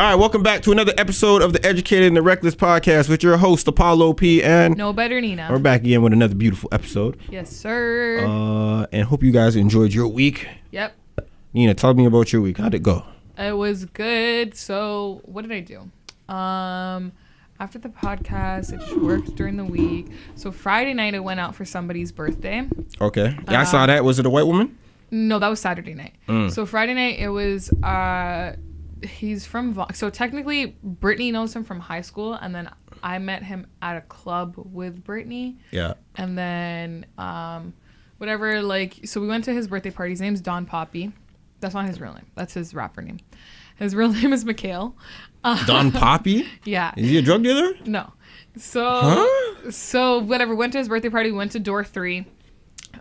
All right, welcome back to another episode of the Educated and the Reckless podcast with your host, Apollo P. and No Better Nina. We're back again with another beautiful episode. Yes, sir. And hope you guys enjoyed your week. Yep. Nina, tell me about your week. How'd it go? It was good. So, what did I do? After the podcast, I just worked during the week. So, Friday night, I went out for somebody's birthday. Okay. Yeah, I saw that. Was it a white woman? No, that was Saturday night. So, Friday night, it was... he's from... So, technically, Brittany knows him from high school. And then I met him at a club with Brittany. Yeah. And then... whatever, like... So, we went to his birthday party. His name's Don Poppy. That's not his real name. That's his rapper name. His real name is Mikhail. Don Poppy? Yeah. Is he a drug dealer? No. So whatever. Went to his birthday party. Went to door 3.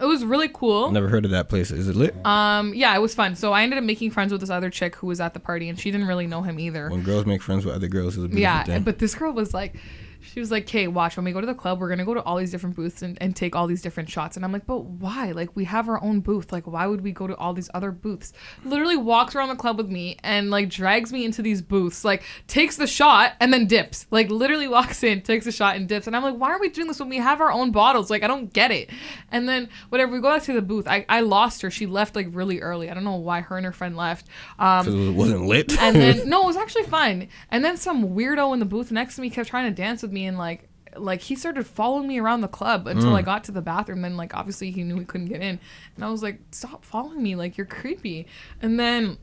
It was really cool. Never heard of that place. Is it lit? Yeah, it was fun. So I ended up making friends with this other chick who was at the party, and she didn't really know him either. When girls make friends with other girls, is a beautiful thing. But this girl was like... She was like, "Okay, watch, when we go to the club, we're going to go to all these different booths and take all these different shots." And I'm like, "But why? Like, we have our own booth. Like, why would we go to all these other booths?" Literally walks around the club with me and, like, drags me into these booths. Like, takes the shot and then dips. Like, literally walks in, takes a shot and dips. And I'm like, why are we doing this when we have our own bottles? Like, I don't get it. And then, whatever, we go back to the booth. I lost her. She left, like, really early. I don't know why her and her friend left. Because it wasn't lit? And then, no, it was actually fun. And then some weirdo in the booth next to me kept trying to dance with me and, like he started following me around the club until I got to the bathroom. Then, like, obviously he knew he couldn't get in. And I was like, "Stop following me. Like, you're creepy." And then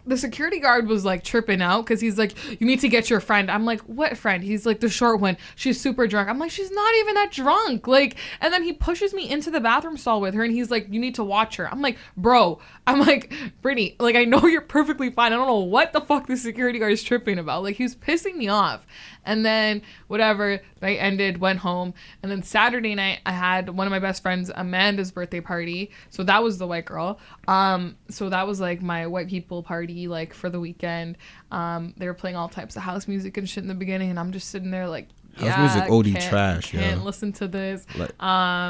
the security guard was, like, tripping out because he's like, "You need to get your friend." I'm like, "What friend?" He's like, "The short one. She's super drunk." I'm like, "She's not even that drunk." Like, and then he pushes me into the bathroom stall with her and he's like, "You need to watch her." I'm like, "Bro," I'm like, "Brittany, like, I know you're perfectly fine. I don't know what the fuck the security guard is tripping about." Like, he was pissing me off. And then, whatever, night ended, went home. And then Saturday night, I had one of my best friends, Amanda's birthday party. So that was the white girl. So that was, like, my white people party, like, for the weekend. They were playing all types of house music and shit in the beginning. And I'm just sitting there, like, house music OD trash, can't listen to this. Like,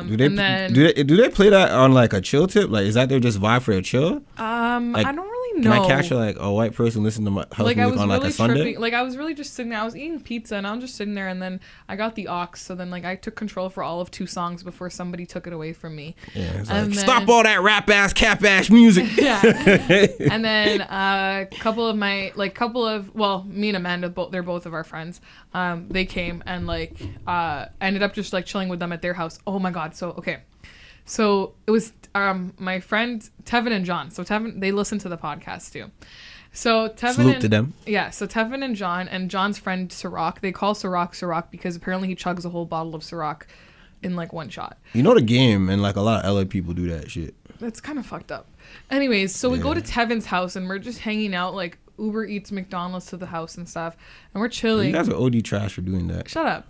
do they play that on, like, a chill tip? Like, is that their just vibe for a chill? Like, I don't really know. Can I catch, like, a white person listening to my house music on, like, a Sunday? Like, I was really just sitting there. I was eating pizza and I was just sitting there, and then I got the aux. So then, like, I took control for all of 2 songs before somebody took it away from me. Yeah, it's like, stop all that rap ass, cap ass music. Yeah. And then me and Amanda, they're both of our friends. They came and, like, ended up just, like, chilling with them at their house. Oh my God. So, okay. So it was my friend Tevin and John. So Tevin, they listen to the podcast too. So Tevin Salute to them. Yeah. So Tevin and John's friend Ciroc, they call Ciroc because apparently he chugs a whole bottle of Ciroc in, like, one shot. You know the game, and, like, a lot of LA people do that shit. That's kind of fucked up. Anyways, so we go to Tevin's house and we're just hanging out, like, Uber Eats McDonald's to the house and stuff, and we're chilling. You guys are OD trash for doing that. Shut up.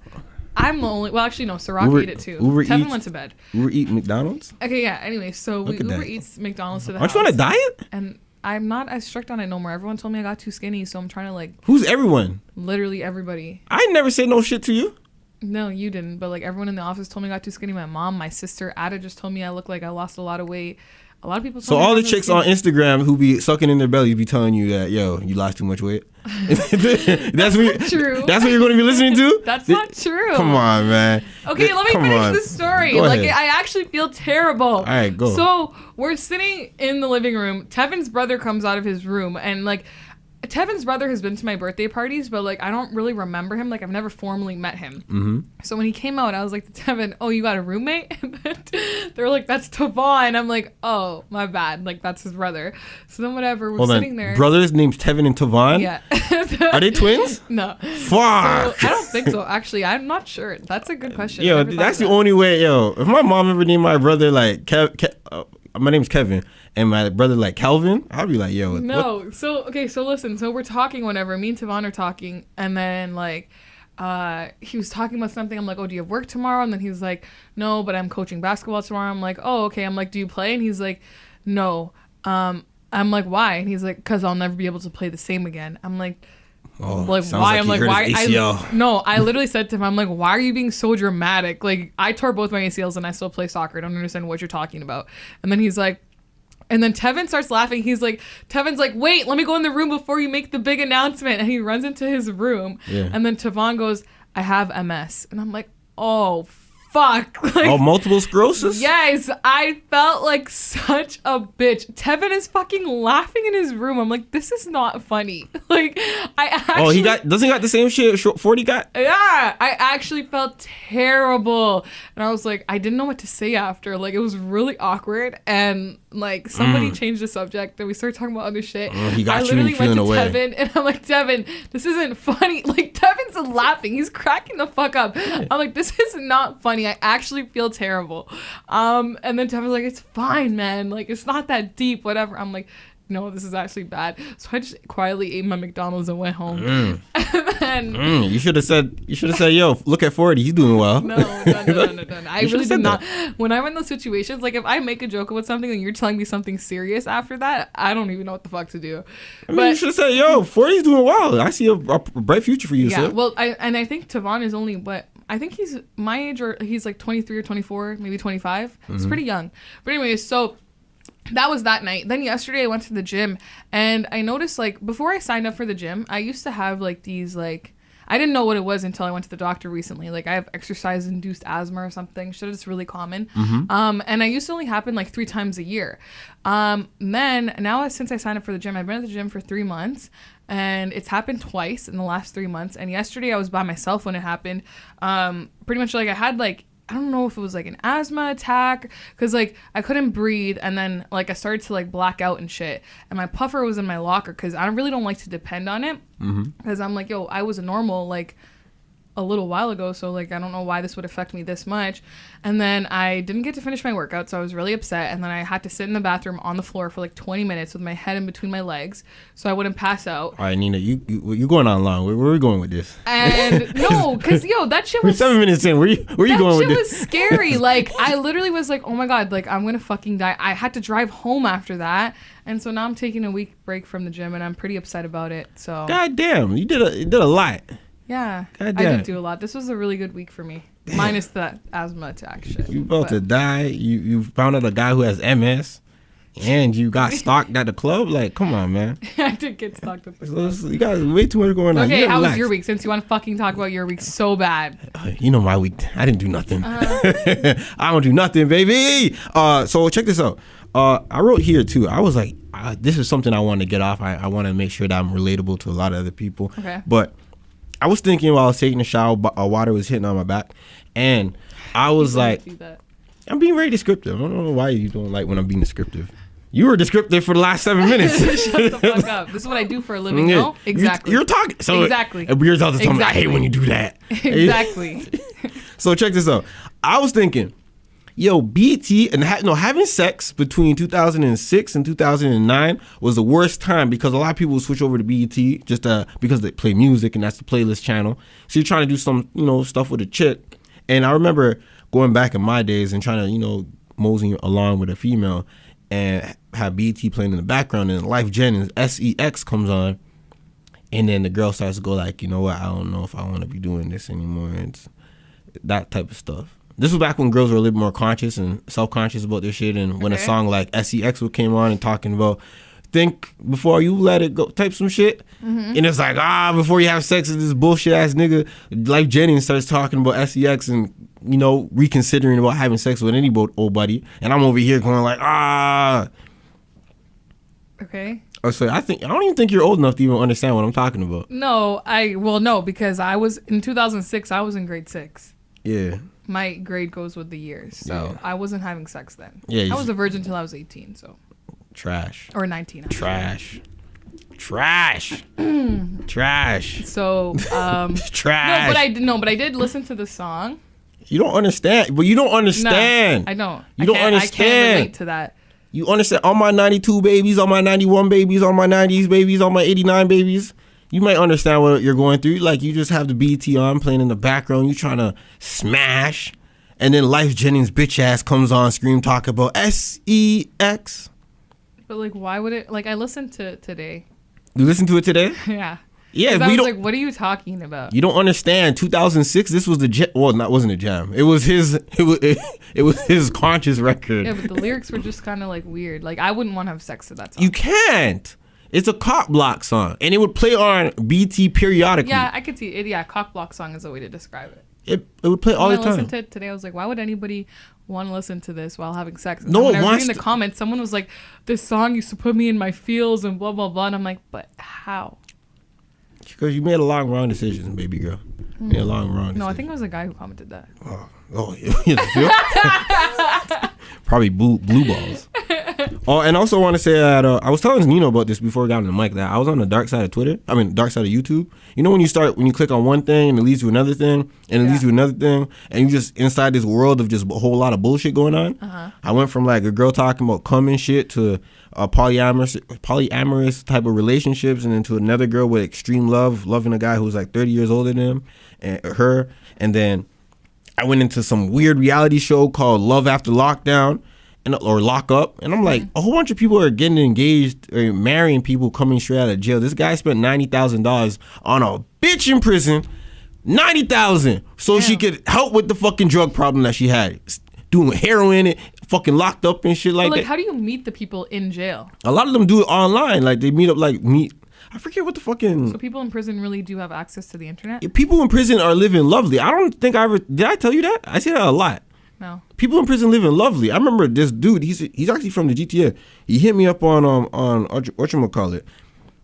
I'm the only... Well, actually, no. Ciroc ate it, too. Tevin went to bed. Uber Eat McDonald's? Okay, yeah. Anyway, so we Uber Eats McDonald's to the house. Aren't you on a diet? And I'm not as strict on it no more. Everyone told me I got too skinny, so I'm trying to, like... Who's everyone? Literally everybody. I never said no shit to you. No, you didn't. But, like, everyone in the office told me I got too skinny. My mom, my sister, Ada just told me I look like I lost a lot of weight. A lot of people. So all the chicks on Instagram who be sucking in their bellies be telling you that, yo, you lost too much weight. That's what true. That's what you're going to be listening to. That's not true. Come on, man. Okay, let me finish the story. Go like, ahead. I actually feel terrible. All right, go. So we're sitting in the living room. Tevin's brother comes out of his room, and, like, Tevin's brother has been to my birthday parties, but, like, I don't really remember him. Like, I've never formally met him. Mm-hmm. So when he came out, I was like to Tevin, "Oh, you got a roommate?" And then they're like, "That's Tavon." I'm like, "Oh, my bad. Like, that's his brother." So then whatever, we're sitting there. Brothers named Tevin and Tavon? Yeah. Are they twins? No. Fuck. So, I don't think so. Actually, I'm not sure. That's a good question. Yo, that's the only way. Yo, if my mom ever named my brother, like, my name's Kevin, and my brother, like, Calvin, I'd be like, yo. No. What? So, okay, so listen. So we're talking whenever. Me and Tavon are talking, and then, like, he was talking about something. I'm like, "Oh, do you have work tomorrow?" And then he's like, "No, but I'm coaching basketball tomorrow." I'm like, "Oh, okay." I'm like, "Do you play?" And he's like, "No." I'm like, "Why?" And he's like, "'Cause I'll never be able to play the same again." I'm like, Oh, like, why? I'm like, why? No, I literally said to him, I'm like, "Why are you being so dramatic? Like, I tore both my ACLs and I still play soccer. I don't understand what you're talking about." And then he's like, And then Tevin starts laughing. Tevin's like, wait, let me go in the room before you make the big announcement. And he runs into his room. Yeah. And then Tavon goes, I have MS. And I'm like, oh, fuck. Like, multiple sclerosis? Yes. I felt like such a bitch. Tevin is fucking laughing in his room. I'm like, this is not funny. Like, I actually... doesn't he got the same shit 40 got? Yeah. I actually felt terrible. And I was like, I didn't know what to say after. Like, it was really awkward. And like, somebody changed the subject and we started talking about other shit. He got I literally went to away. Tevin and I'm like, Tevin, this isn't funny. Like, Tevin's laughing. He's cracking the fuck up. I'm like, this is not funny. I actually feel terrible. And then Tevin's like, it's fine, man. Like, it's not that deep, whatever. I'm like, no, this is actually bad. So I just quietly ate my McDonald's and went home. And then you should have said, yo, look at 40. He's doing well. No. I really did not. When I'm in those situations, like if I make a joke about something and you're telling me something serious after that, I don't even know what the fuck to do. You should have said, yo, 40's doing well. I see a bright future for you, yeah, sir. Well, I think Tavon is only I think he's my age, or he's like 23 or 24, maybe 25. He's pretty young. But anyways, so that was that night. Then yesterday I went to the gym and I noticed, like, before I signed up for the gym, I used to have like these, like, I didn't know what it was until I went to the doctor recently. Like, I have exercise-induced asthma or something. Shit, it's really common. And I used to only happen like 3 times a year. Then now, since I signed up for the gym, I've been at the gym for 3 months. And it's happened twice in the last 3 months. And yesterday I was by myself when it happened. Pretty much, like, I had, like, I don't know if it was like an asthma attack, because like I couldn't breathe, and then like I started to like black out and shit, and my puffer was in my locker because I really don't like to depend on it, because I'm like, yo, I was a normal like a little while ago, so like I don't know why this would affect me this much. And then I didn't get to finish my workout, so I was really upset, and then I had to sit in the bathroom on the floor for like 20 minutes with my head in between my legs so I wouldn't pass out. All right, Nina, you're going on long. Where are we going with this? And no, because yo, that shit was... We're 7 minutes in. Where you going with this? That shit was scary. Like, I literally was like, oh my God, like I'm gonna fucking die. I had to drive home after that, and so now I'm taking a week break from the gym, and I'm pretty upset about it. So God damn, you did a lot. Yeah, I did do a lot. This was a really good week for me. Damn. Minus that asthma attack shit. You about to die. You found out a guy who has MS, and you got stalked at the club. Like, come on, man. I did get stalked at the club. You got way too much going on. Okay, how was your week? Since you want to fucking talk about your week so bad. You know my week. I didn't do nothing. I don't do nothing, baby. So check this out. I wrote here too. I was like, this is something I want to get off. I want to make sure that I'm relatable to a lot of other people. Okay. But I was thinking while I was taking a shower, water was hitting on my back, and I was like, I'm being very descriptive. I don't know why you don't like when I'm being descriptive. You were descriptive for the last 7 minutes. Shut the fuck up. This is what I do for a living, no? Exactly. You're talking. So exactly. And weirds all the time. I hate when you do that. Exactly. So check this out. I was thinking, yo, BT and having sex between 2006 and 2009 was the worst time, because a lot of people would switch over to BET just because they play music and that's the playlist channel. So you're trying to do some stuff with a chick, and I remember going back in my days and trying to mosey along with a female and have BET playing in the background, and Life Jennings SEX comes on, and then the girl starts to go like, you know what, I don't know if I want to be doing this anymore. It's that type of stuff. This was back when girls were a little more conscious and self-conscious about their shit, and when a song like SEX came on and talking about think before you let it go type some shit, and it's like, before you have sex with this bullshit ass nigga, Life Jennings starts talking about SEX and reconsidering about having sex with any old buddy, and I'm over here going like, Okay. So I don't even think you're old enough to even understand what I'm talking about. No, no, because I was in 2006. I was in grade 6. Yeah. My grade goes with the years, so I wasn't having sex then. Yeah, I was a virgin until I was 18, so. Trash. Or 19. Actually. Trash. So, trash. But I did listen to the song. You don't understand. But you don't understand. No, I don't. You don't understand. I can't relate to that. You understand? All my 92 babies, all my 91 babies, all my 90s babies, all my 89 babies. You might understand what you're going through. Like, you just have the BT on playing in the background. You trying to smash. And then Life Jennings bitch ass comes on screen talk about SEX. But, like, why would it... Like, I listened to it today. You listened to it today? Yeah. Yeah, I was like, what are you talking about? You don't understand. 2006. This was the wasn't a jam. It was his. It was his conscious record. Yeah, but the lyrics were just kind of like weird. Like I wouldn't want to have sex to that song. You can't. It's a cock block song, and it would play on BT periodically. Yeah, I could see it. Yeah, cock block song is a way to describe it. It would play all the time. When I listened to it today, I was like, why would anybody want to listen to this while having sex? And No when one I was wants reading the comments, someone was like, this song used to put me in my feels and blah, blah, blah. And I'm like, but how? Because you made a long wrong decision, baby girl. You made a long wrong decision. No, I think it was a guy who commented that. Oh, yeah. Probably blue balls. Oh, and also want to say that I was telling Nino about this before we got on the mic, that I was on the dark side of Twitter. I mean, dark side of YouTube. You know when you click on one thing and it leads to another thing and it leads to another thing, and you just inside this world of just a whole lot of bullshit going on. I went from like a girl talking about cum and shit to polyamorous type of relationships, and then to another girl with extreme love, loving a guy who's like 30 years older than him and her, and then I went into some weird reality show called Love After Lockdown or Lock Up, and I'm like, a whole bunch of people are getting engaged or marrying people coming straight out of jail. This guy spent $90,000 on a bitch in prison, $90,000, so she could help with the fucking drug problem that she had, doing heroin and fucking locked up and shit like that. How do you meet the people in jail? A lot of them do it online, like they meet up, I forget what the fucking. So people in prison really do have access to the internet? People in prison are living lovely. I don't think did I tell you that? I say that a lot. No. People in prison living lovely. I remember this dude. He's actually from the GTA. He hit me up on whatchamacallit.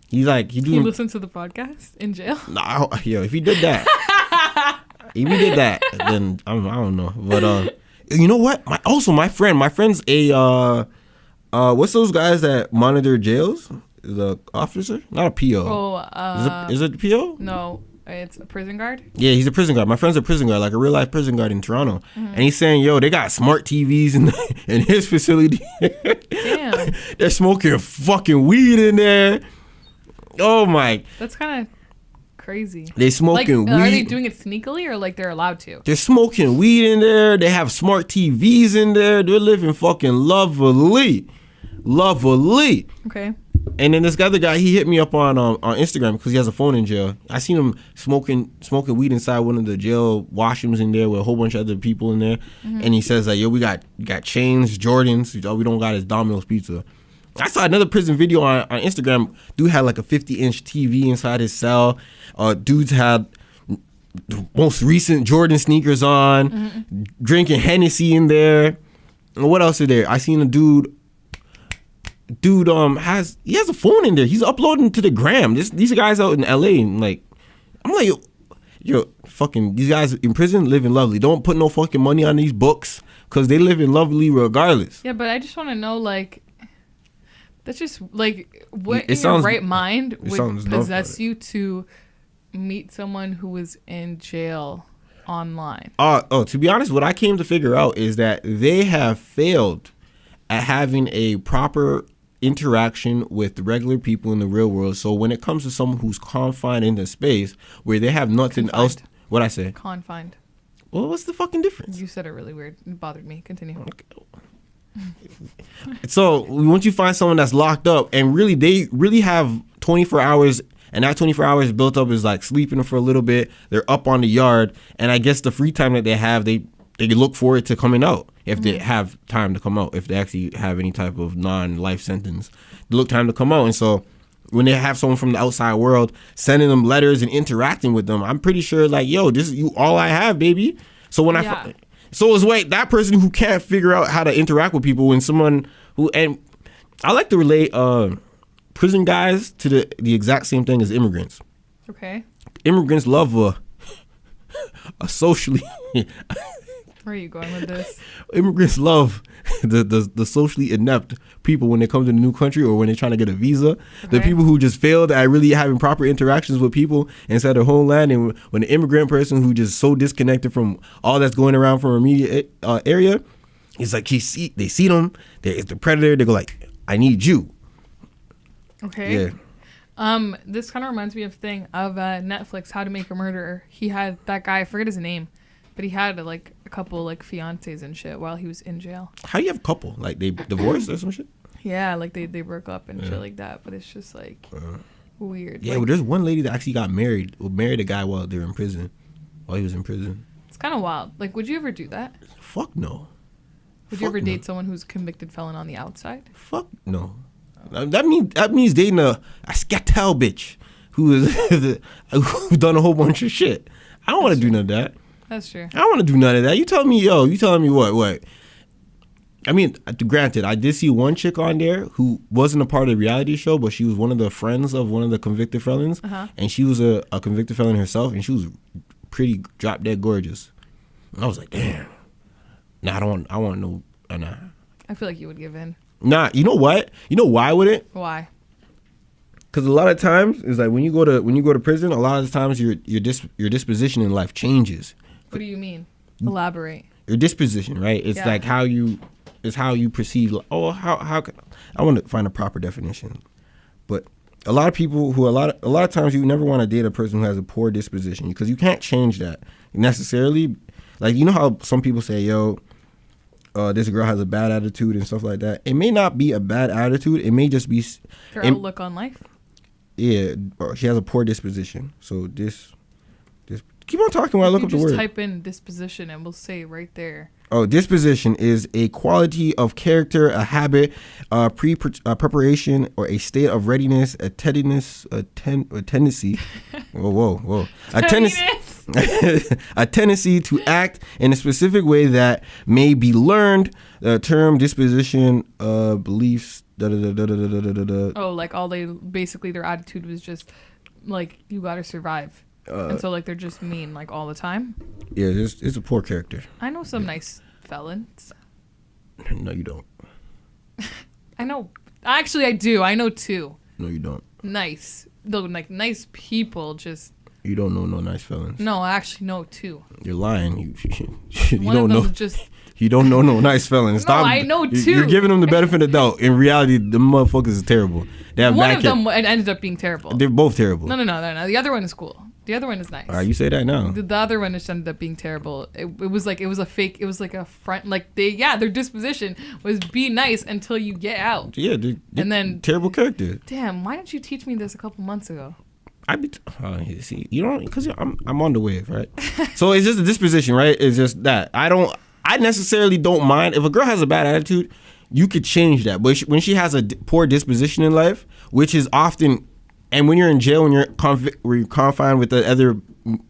He's like he listened to the podcast in jail. Nah, if he did that, then I don't know. But you know what? My friend's a what's those guys that monitor jails? Is a officer, not a PO. Oh, is it a PO? No. It's a prison guard? Yeah, he's a prison guard. My friend's a prison guard, like a real life prison guard in Toronto. And he's saying, yo, they got smart TVs in his facility. Damn. They're smoking fucking weed in there. Oh my. That's kind of crazy. They smoking weed. Are they doing it sneakily or like they're allowed to? They're smoking weed in there. They have smart TVs in there. They're living fucking lovely. Okay. And then this other guy, he hit me up on Instagram because he has a phone in jail. I seen him smoking weed inside one of the jail washrooms in there with a whole bunch of other people in there. And he says like, yo, we got chains, Jordans. All we don't got is Domino's pizza. I saw another prison video on Instagram. Dude had like a 50-inch TV inside his cell. Dudes had the most recent Jordan sneakers on, drinking Hennessy in there. And what else is there? I seen a dude has a phone in there. He's uploading to the gram. These guys out in LA, and like, I'm like, yo, fucking these guys in prison living lovely. Don't put no fucking money on these books because they living lovely regardless. Yeah, but I just want to know, like, that's just like what in your right mind would possess you to meet someone who is in jail online? To be honest, what I came to figure out is that they have failed at having a proper interaction with regular people in the real world. So when it comes to someone who's confined in the space where they have nothing else, what I say? Confined. Well, what's the fucking difference? You said it really weird. It bothered me. Continue. Okay. So once you find someone that's locked up and really they really have 24 hours, and that 24 hours built up is like sleeping for a little bit, they're up on the yard, and I guess the free time that they have, they look forward to coming out. If they have time to come out, if they actually have any type of non-life sentence, they look time to come out. And so when they have someone from the outside world sending them letters and interacting with them, I'm pretty sure like, yo, this is you all I have, baby. So when so it's like that person who can't figure out how to interact with people, when someone who, and I like to relate prison guys to the exact same thing as immigrants. Okay. Immigrants love a socially Where are you going with this? Immigrants love the socially inept people when they come to the new country or when they're trying to get a visa. Okay. The people who just failed at really having proper interactions with people inside their homeland. And when the immigrant person who just so disconnected from all that's going around from immediate area, it's like they see them, it's the predator. They go like, I need you. Okay. Yeah. This kind of reminds me of Netflix, How to Make a Murderer. He had that guy, I forget his name, but he had like a couple like fiancés and shit while he was in jail. How do you have a couple? Like they divorced or some shit? Yeah, like they broke up and shit like that. But it's just like, weird. Yeah, Like, well, there's one lady that actually got married a guy while they were in prison. While he was in prison. it's kind of wild. Like, would you ever do that? Fuck no. Would you ever date someone who's a convicted felon on the outside? Fuck no. That means dating a scatel bitch who's done a whole bunch of shit. I don't want to do none of that. That's true. I don't want to do none of that. You telling me what? I mean, granted, I did see one chick on there who wasn't a part of the reality show, but she was one of the friends of one of the convicted felons, and she was a convicted felon herself, and she was pretty drop dead gorgeous. And I was like, damn. Nah, I want no. Nah. I feel like you would give in. Nah, you know what? You know why I wouldn't? Why? Because a lot of times it's like when you go to prison, a lot of the times your disposition in life changes. What do you mean? Elaborate. Your disposition, right? It's like how you perceive. How can, I want to find a proper definition, but a lot of people a lot of times you never want to date a person who has a poor disposition because you can't change that necessarily. Like, you know how some people say, yo, this girl has a bad attitude and stuff like that. It may not be a bad attitude. It may just be her outlook on life. Yeah, she has a poor disposition. So this keep on talking while I look up the word. Just type in disposition and we'll say right there. Oh, disposition is a quality of character, a habit, preparation, or a state of readiness, a tendency. whoa. A tendency to act in a specific way that may be learned. The term disposition, beliefs. Oh, like basically their attitude was just like, you gotta survive. And so like they're just mean like all the time. Yeah, it's a poor character. I know some nice felons. No, you don't. I know. Actually, I do. I know two. No, you don't. Nice. Though, like nice people. Just. You don't know no nice felons. No, I actually know two. You're lying. You One don't of them know. Just. You don't know no nice felons. Stop. No, I know two. You're giving them the benefit of the doubt. In reality, the motherfuckers is terrible. They have One bad of them ended up being terrible. They're both terrible. No. The other one is cool. The other one is nice. All right, you say that now. The other one just ended up being terrible. It was like a fake. It was like a front. Like their disposition was be nice until you get out. Yeah, they're and then terrible character. Damn, why didn't you teach me this a couple months ago? See, you don't, because I'm on the wave, right? So it's just a disposition, right? It's just that I necessarily don't mind if a girl has a bad attitude. You could change that, but when she has a poor disposition in life, which is often. And when you're in jail, when you're confined with the other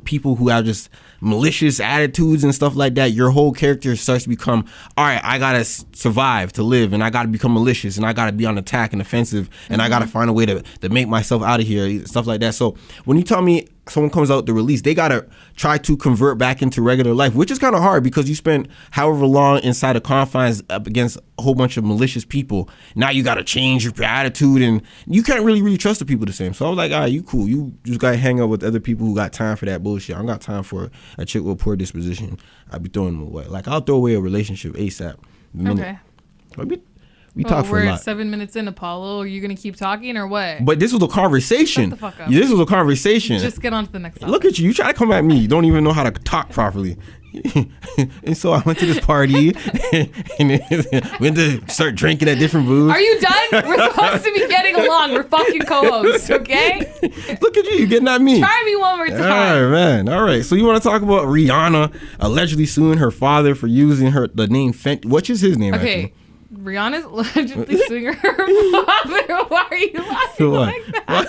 people who have just malicious attitudes and stuff like that, your whole character starts to become, all right, I gotta survive to live, and I gotta become malicious, and I gotta be on attack and offensive, and I gotta find a way to make myself out of here, stuff like that. So when you tell me someone comes out the release, they gotta try to convert back into regular life, which is kind of hard because you spent however long inside the confines up against a whole bunch of malicious people. Now you gotta change your attitude, and you can't really trust the people the same. So I was like, all right, you cool. You just gotta hang out with other people who got time for that bullshit. I don't got time for a chick with a poor disposition. I'd be throwing them away. Like, I'll throw away a relationship ASAP. Okay. We talk for a lot. We're 7 minutes in, Apollo. Are you going to keep talking or what? But this was a conversation. Shut the fuck up. This was a conversation. Just get on to the next topic. Look at you. You try to come at me. You don't even know how to talk properly. And so I went to this party and went to start drinking at different booths. Are you done? We're supposed to be getting along. We're fucking co-hosts, okay? Look at you getting at me. Try me one more time. All right, man. All right. So you want to talk about Rihanna allegedly suing her father for using the name Fenty? What is his name? Okay. Actually? Rihanna's allegedly suing her father. Why are you laughing like that?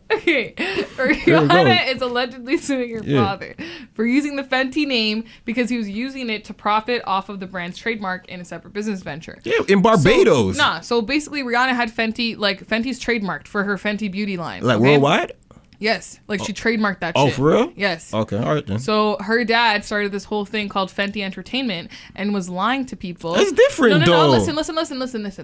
Okay, Rihanna is allegedly suing her father for using the Fenty name because he was using it to profit off of the brand's trademark in a separate business venture. Yeah, in Barbados. So basically Rihanna had Fenty's trademarked for her Fenty beauty line. Like worldwide? Yes, like she trademarked that shit. Oh, for real? Yes. Okay, all right then. So her dad started this whole thing called Fenty Entertainment and was lying to people. That's different, though. No, listen.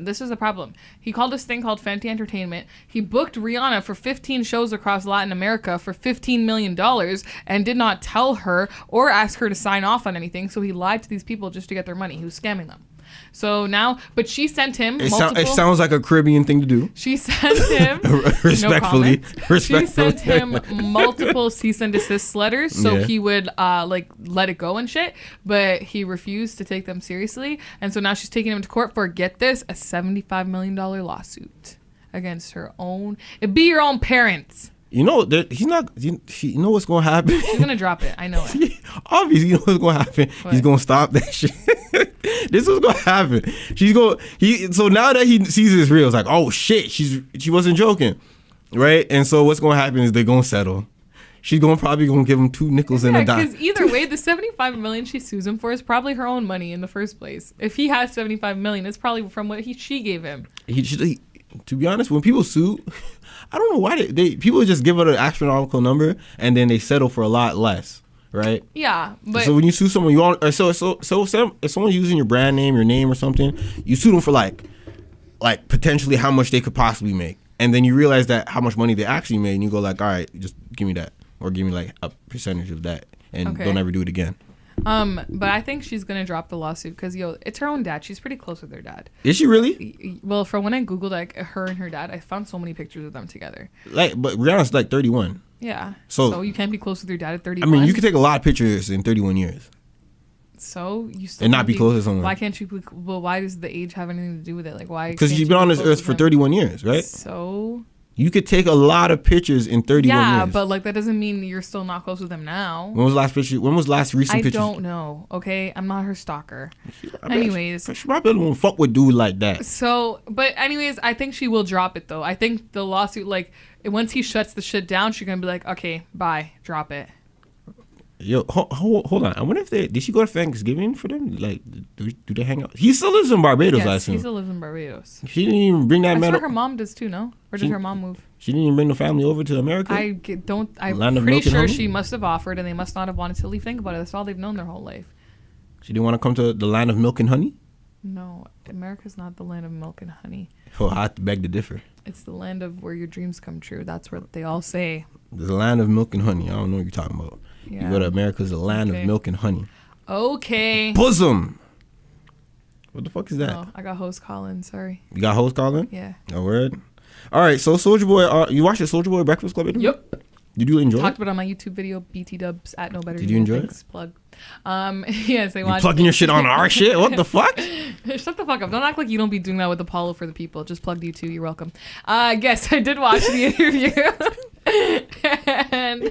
This is a problem. He called this thing called Fenty Entertainment. He booked Rihanna for 15 shows across Latin America for $15 million and did not tell her or ask her to sign off on anything. So he lied to these people just to get their money. He was scamming them. So now, but she sent him multiple... It sounds like a Caribbean thing to do. She sent him... Respectfully. She sent him multiple cease and desist letters so he would let it go and shit, but he refused to take them seriously. And so now she's taking him to court for, get this, a $75 million lawsuit. against her own. It'd be your own parents. You know, he's not. You know what's gonna happen? She's gonna drop it. I know it. Obviously, you know what's gonna happen. What? He's gonna stop that shit. This is gonna happen. So now that he sees it's real, it's like, oh shit, she wasn't joking, right? And so what's gonna happen is they're gonna settle. She's probably gonna give him 2 nickels and a dime. Because either way, the $75 million she sues him for is probably her own money in the first place. If he has $75 million, it's probably from what she gave him. To be honest, when people sue, I don't know why people just give it an astronomical number and then they settle for a lot less, right? Yeah, but so when you sue someone, so if someone's using your brand name, your name or something, you sue them for like potentially how much they could possibly make, and then you realize that how much money they actually made, and you go like, all right, just give me that, or give me like a percentage of that, and don't ever do it again. But I think she's gonna drop the lawsuit because it's her own dad. She's pretty close with her dad. Is she really? Well, from when I googled like her and her dad, I found so many pictures of them together. But Rihanna's like 31. Yeah. So you can't be close with your dad at 31. I mean, you can take a lot of pictures in 31 years. So you still and not be close to someone. Why can't you? Well, why does the age have anything to do with it? Like why? Because you've been on this earth for 31 years, right? So. You could take a lot of pictures in 31 years. Yeah, but like that doesn't mean you're still not close with them now. When was the last recent picture? I don't know. Okay, I'm not her stalker. Anyways, she probably won't fuck with dude like that. So, but anyways, I think she will drop it though. I think the lawsuit, like once he shuts the shit down, she's gonna be like, okay, bye, drop it. Yo, hold on. I wonder if did she go to Thanksgiving for them? Like, do they hang out? He still lives in Barbados, I assume. He still lives in Barbados. She didn't even bring that man. That's where her mom does too, no? Or did her mom move? She didn't even bring the family over to America? I'm pretty sure she must have offered and they must not have wanted to leave. Think about it. That's all they've known their whole life. She didn't want to come to the land of milk and honey? No, America's not the land of milk and honey. Oh, I have to beg to differ. It's the land of where your dreams come true. That's what they all say. The land of milk and honey. I don't know what you're talking about. Yeah. You go to America's the land of milk and honey. Okay. Bosom. What the fuck is that? Oh, I got host calling. Sorry. You got host calling? Yeah. Oh, word. All right. So Soulja Boy, you watched the Soulja Boy Breakfast Club interview? Yep. Did you enjoy it? Talked about it on my YouTube video, BT Dubs at No Better. Did you enjoy it? Plug. Yes, I watched. You plugging your shit on our shit? What the fuck? Shut the fuck up. Don't act like you don't be doing that with Apollo for the people. Just plugged you too. You're welcome. Guess I did watch the interview. And,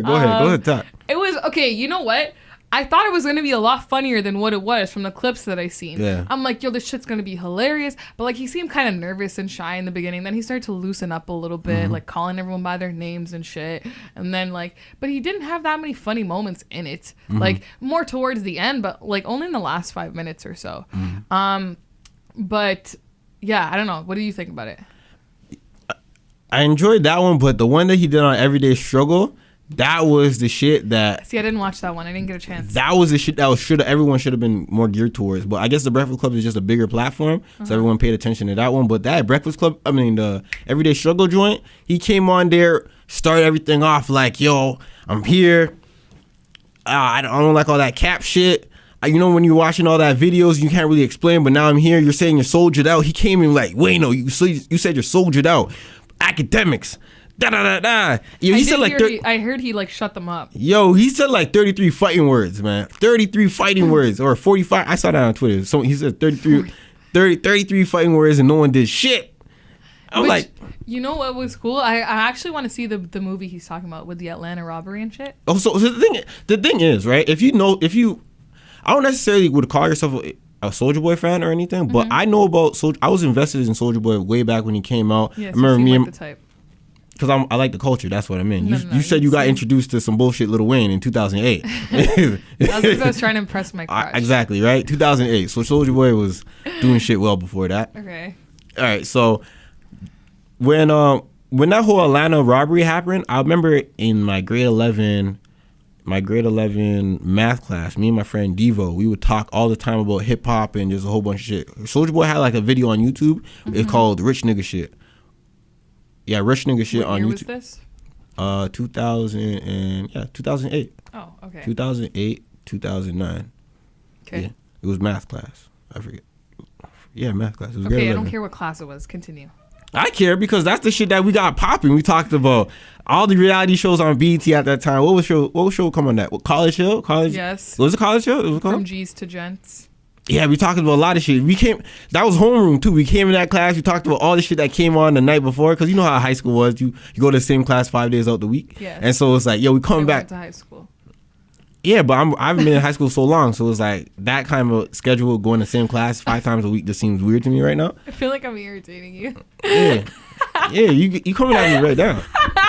all right, go ahead, talk. It was okay. You know what? I thought it was going to be a lot funnier than what it was from the clips that I seen. Yeah. I'm like, yo, this shit's going to be hilarious. But like, he seemed kind of nervous and shy in the beginning. Then he started to loosen up a little bit, like calling everyone by their names and shit. And then like, but he didn't have that many funny moments in it. Like more towards the end, but like only in the last 5 minutes or so. But yeah, I don't know. What do you think about it? I enjoyed that one, but the one that he did on Everyday Struggle, that was the shit that... See, I didn't watch that one. I didn't get a chance. That was the shit that everyone should have been more geared towards. But I guess the Breakfast Club is just a bigger platform, so everyone paid attention to that one. But that Breakfast Club, the Everyday Struggle joint, he came on there, started everything off like, yo, I'm here. I don't like all that cap shit. You know, when you're watching all that videos, you can't really explain, but now I'm here. You're saying you're soldiered out. He came in like, wait, no, you said you're soldiered out. Academics. Da da da da. Yo, he said like I heard he like shut them up. Yo, he said like 33 fighting words, man. 33 fighting words or 45. I saw that on Twitter. So he said 33 fighting words and no one did shit. I'm like, you know what was cool? I actually want to see the movie he's talking about with the Atlanta robbery and shit. Oh, so the thing is, right? I don't necessarily would call yourself a Soulja Boy fan or anything, but I know about Soulja. I was invested in Soulja Boy way back when he came out. Yeah, I remember me and the type. Because I like the culture. That's what I mean. No, you said you got introduced to some bullshit Lil Wayne in 2008. That's because I was trying to impress my crush. Exactly, right? 2008. So Soulja Boy was doing shit well before that. Okay. All right. So when that whole Atlanta robbery happened, I remember in my grade 11 math class, me and my friend Devo, we would talk all the time about hip hop and just a whole bunch of shit. Soulja Boy had like a video on YouTube. It's called Rich Nigga Shit. Yeah, Rich Nigga Shit on YouTube. What year was this? 2008. Oh, okay. 2008, 2009. Okay. Yeah, it was math class. I forget. Yeah, math class. It was okay, I don't care what class it was. Continue. I care because that's the shit that we got popping. We talked about all the reality shows on BET at that time. What show come on that? What, College Hill? Yes. Was it College Hill? It was called? From G's to Gents. Yeah, we talked about a lot of shit. That was homeroom too. We came in that class. We talked about all the shit that came on the night before. Because you know how high school was. You go to the same class 5 days out the week. Yeah. And so it's like, yo, we coming back. Went to high school. Yeah, but I haven't been in high school so long. So it's like that kind of schedule, going to the same class 5 times a week, just seems weird to me right now. I feel like I'm irritating you. Yeah. Yeah, you coming at me right now.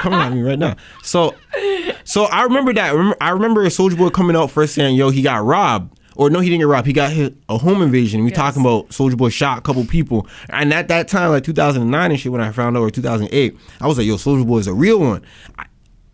Coming at me right now. So I remember that. I remember Soulja Boy coming out first saying, yo, he got robbed. Or no, he didn't get robbed. He got hit a home invasion. We talking about Soulja Boy shot a couple people. And at that time, like 2009 and shit, when I found out, or 2008, I was like, yo, Soulja Boy is a real one.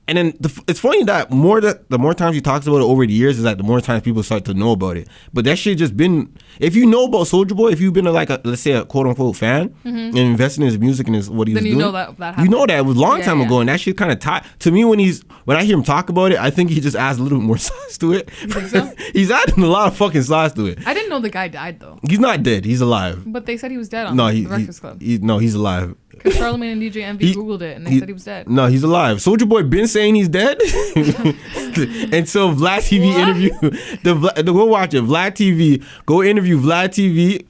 And then it's funny that the more times he talks about it over the years, is that the more times people start to know about it. But that shit just been, if you know about Soulja Boy, if you've been let's say a quote unquote fan and investing in his music and what he's doing, then you know that happened. You know that it was a long time ago, and that shit kind of tied to me when I hear him talk about it. I think he just adds a little bit more sauce to it. You think so? He's adding a lot of fucking sauce to it. I didn't know the guy died though. He's not dead. He's alive. But they said he was dead on the Breakfast Club. No, he's alive. Because Charlamagne and DJ Envy Googled it and they said he was dead. No, he's alive. Soulja Boy been saying he's dead. And so Vlad TV interview go watch it. Vlad TV, go interview Vlad TV,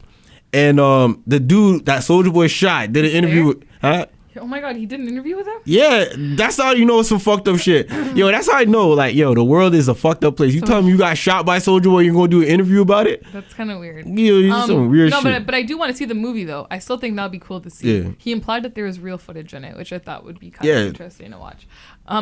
and the dude that Soulja Boy shot did an interview with, huh? Oh my God, he did an interview with him? Yeah, that's how you know it's some fucked up shit. Yo, that's how I know, like, yo, the world is a fucked up place. You tell me you got shot by Soulja Boy, you're gonna do an interview about it? That's kind of weird. Yeah, some weird shit. No, but I do want to see the movie though. I still think that'd be cool to see. Yeah. He implied that there was real footage in it, which I thought would be kind of interesting to watch.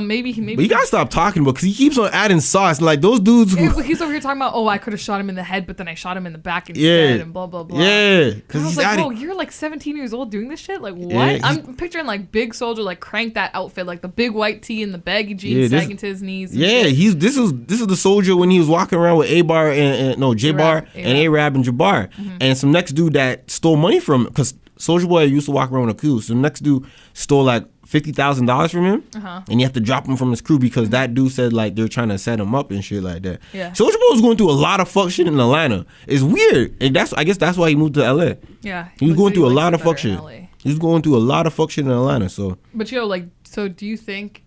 Maybe. But you gotta stop talking about, because he keeps on adding sauce. Like those dudes. He's over here talking about, I could have shot him in the head, but then I shot him in the back instead, and blah blah blah. Yeah, because he's like, you're like 17 years old doing this shit. Like what? Yeah, I'm picturing like big Soulja like crank that outfit, like the big white tee and the baggy jeans sagging to his knees. Yeah, this is the Soulja when he was walking around with A-Bar and J-Bar and A-Rab and Jabbar, and some next dude that stole money from him, because Soulja Boy used to walk around with a crew. So the next dude stole like $50,000 from him, and you have to drop him from his crew because that dude said like they're trying to set him up and shit like that. Yeah, Soulja Boy was going through a lot of fuck shit in Atlanta. It's weird, and I guess that's why he moved to LA. Yeah, he was going through a lot of fuck shit. He's going through a lot of fuck shit in Atlanta. So, but so do you think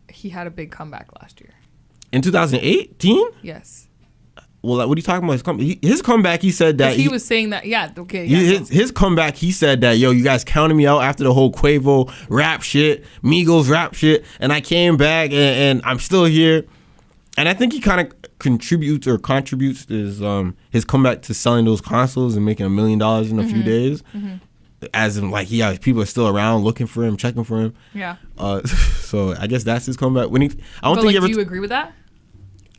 he had a big comeback last year in 2018? Yes. Well, like, what are you talking about? His comeback, he said that... He was saying that, his comeback, he said that, yo, you guys counted me out after the whole Quavo rap shit, Migos rap shit, and I came back, and I'm still here. And I think he kind of contributes his comeback to selling those consoles and making $1 million in a few days. As in, like, people are still around looking for him, checking for him. Yeah. So I guess that's his comeback. Do you agree with that?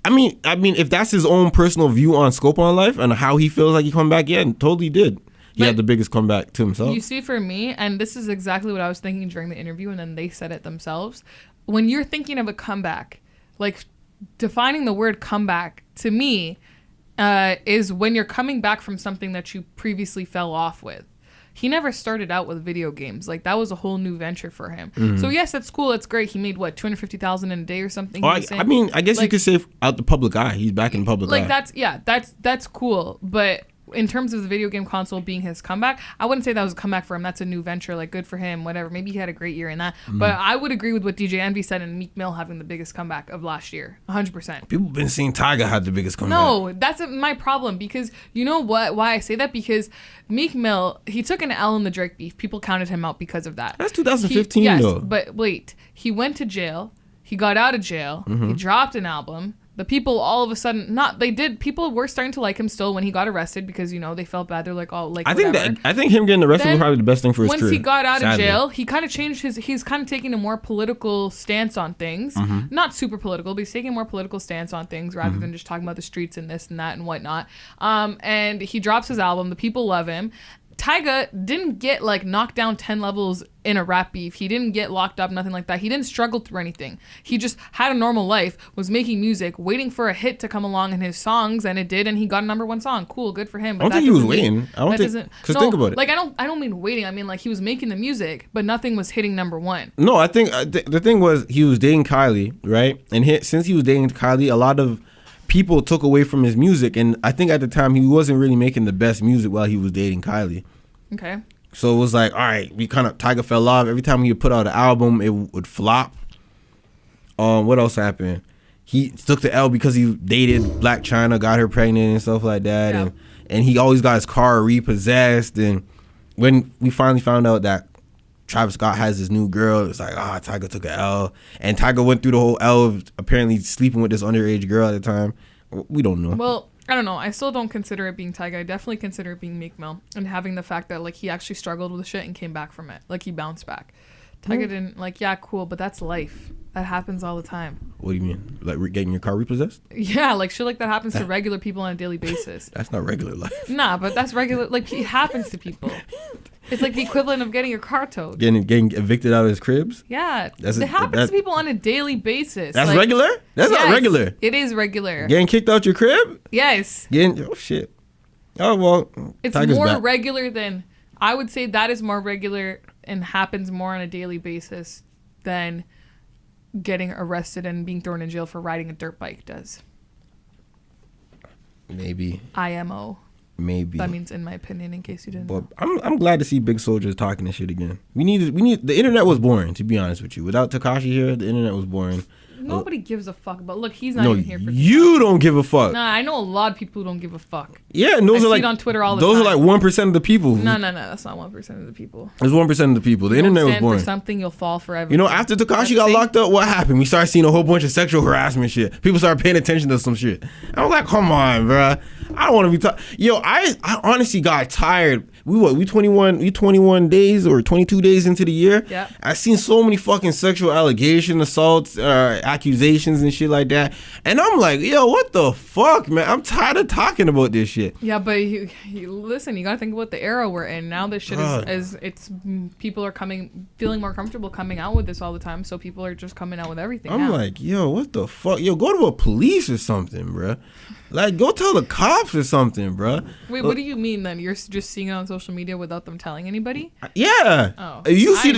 I mean, if that's his own personal view on scope on life and how he feels like he come back, yeah, totally did. He had the biggest comeback to himself. You see, for me, and this is exactly what I was thinking during the interview, and then they said it themselves. When you're thinking of a comeback, like defining the word comeback to me is when you're coming back from something that you previously fell off with. He never started out with video games. Like, that was a whole new venture for him. So yes, that's cool. It's great. He made what, $250,000 in a day or something? I guess you could say out the public eye. He's back in the public eye. That's cool. But in terms of the video game console being his comeback, I wouldn't say that was a comeback for him. That's a new venture. Like, good for him. Whatever. Maybe he had a great year in that. But I would agree with what DJ Envy said and Meek Mill having the biggest comeback of last year. 100%. People been seeing Tyga had the biggest comeback. No, that's my problem, because you know what? Why I say that? Because Meek Mill, he took an L in the Drake beef. People counted him out because of that. That's 2015 though. But wait, he went to jail. He got out of jail. He dropped an album. The people all of a sudden people were starting to like him still when he got arrested, because they felt bad. They're like, oh, like, I think him getting arrested was probably the best thing for his career. Once he got out of jail, he kind of changed he's kind of taking a more political stance on things. Not super political, but he's taking a more political stance on things rather than just talking about the streets and this and that and whatnot. And he drops his album. The people love him. Tyga didn't get like knocked down 10 levels in a rap beef. He didn't get locked up, nothing like that. He didn't struggle through anything. He just had a normal life, was making music, waiting for a hit to come along in his songs, and it did, and he got a #1 song. Cool, good for him. But I don't think he was waiting. Think about it. Like, I don't mean waiting. I mean, like, he was making the music, but nothing was hitting #1. No, I think the thing was he was dating Kylie, right? And since he was dating Kylie, a lot of people took away from his music, and I think at the time he wasn't really making the best music while he was dating Kylie. Okay. So it was like, all right, Tyga fell off. Every time he would put out an album, it would flop. What else happened? He took the L because he dated Black China, got her pregnant and stuff like that. Yeah. and he always got his car repossessed. And when we finally found out that Travis Scott has his new girl, it's like, Tyga took an L. And Tyga went through the whole L of apparently sleeping with this underage girl at the time. We don't know. Well, I don't know. I still don't consider it being Tyga. I definitely consider it being Meek Mill, and having the fact that like he actually struggled with shit and came back from it. Like he bounced back. Tyga didn't, like, yeah, cool, but that's life. That happens all the time. What do you mean? Like getting your car repossessed? Yeah, like shit like that happens to regular people on a daily basis. That's not regular life. Nah, but that's regular. Like it happens to people. It's like the equivalent of getting your car towed. Getting evicted out of his cribs? Yeah, it happens to people on a daily basis. That's like, regular? That's not regular. It is regular. Getting kicked out your crib? Yes. Oh shit. Oh well. It's Tiger's more back. regular than, I would say that is more regular and happens more on a daily basis than getting arrested and being thrown in jail for riding a dirt bike does. Maybe. IMO. Maybe. That means in my opinion, in case you didn't know. I'm glad to see Big Soulja talking this shit again. We need the internet was boring, to be honest with you. Without Tekashi here, the internet was boring. Nobody gives a fuck about. Look, he's not even here for. You don't give a fuck. Nah, I know a lot of people who don't give a fuck. Yeah, and those I are see like it on Twitter all the those time. are like 1% of the people. No, that's not 1% of the people. It's 1% of the people. The internet was stand boring. For something, you'll fall for everything. You know, after Tekashi got locked up, what happened? We started seeing a whole bunch of sexual harassment shit. People started paying attention to some shit. I was like, come on, bruh. I don't want to be Yo, I honestly got tired. We 21 days or 22 days into the year. Yeah. I seen so many fucking sexual allegations, assaults, accusations and shit like that. And I'm like, yo, what the fuck, man? I'm tired of talking about this shit. Yeah, but you listen, you gotta think about the era we're in. Now this shit is people are feeling more comfortable coming out with this all the time, so people are just coming out with everything. I'm now. like, yo, what the fuck? Yo, go to a police or something, bruh. Like, go tell the cops or something, bruh. Wait, what do you mean then? You're just seeing it on social media without them telling anybody? Yeah. Oh, you see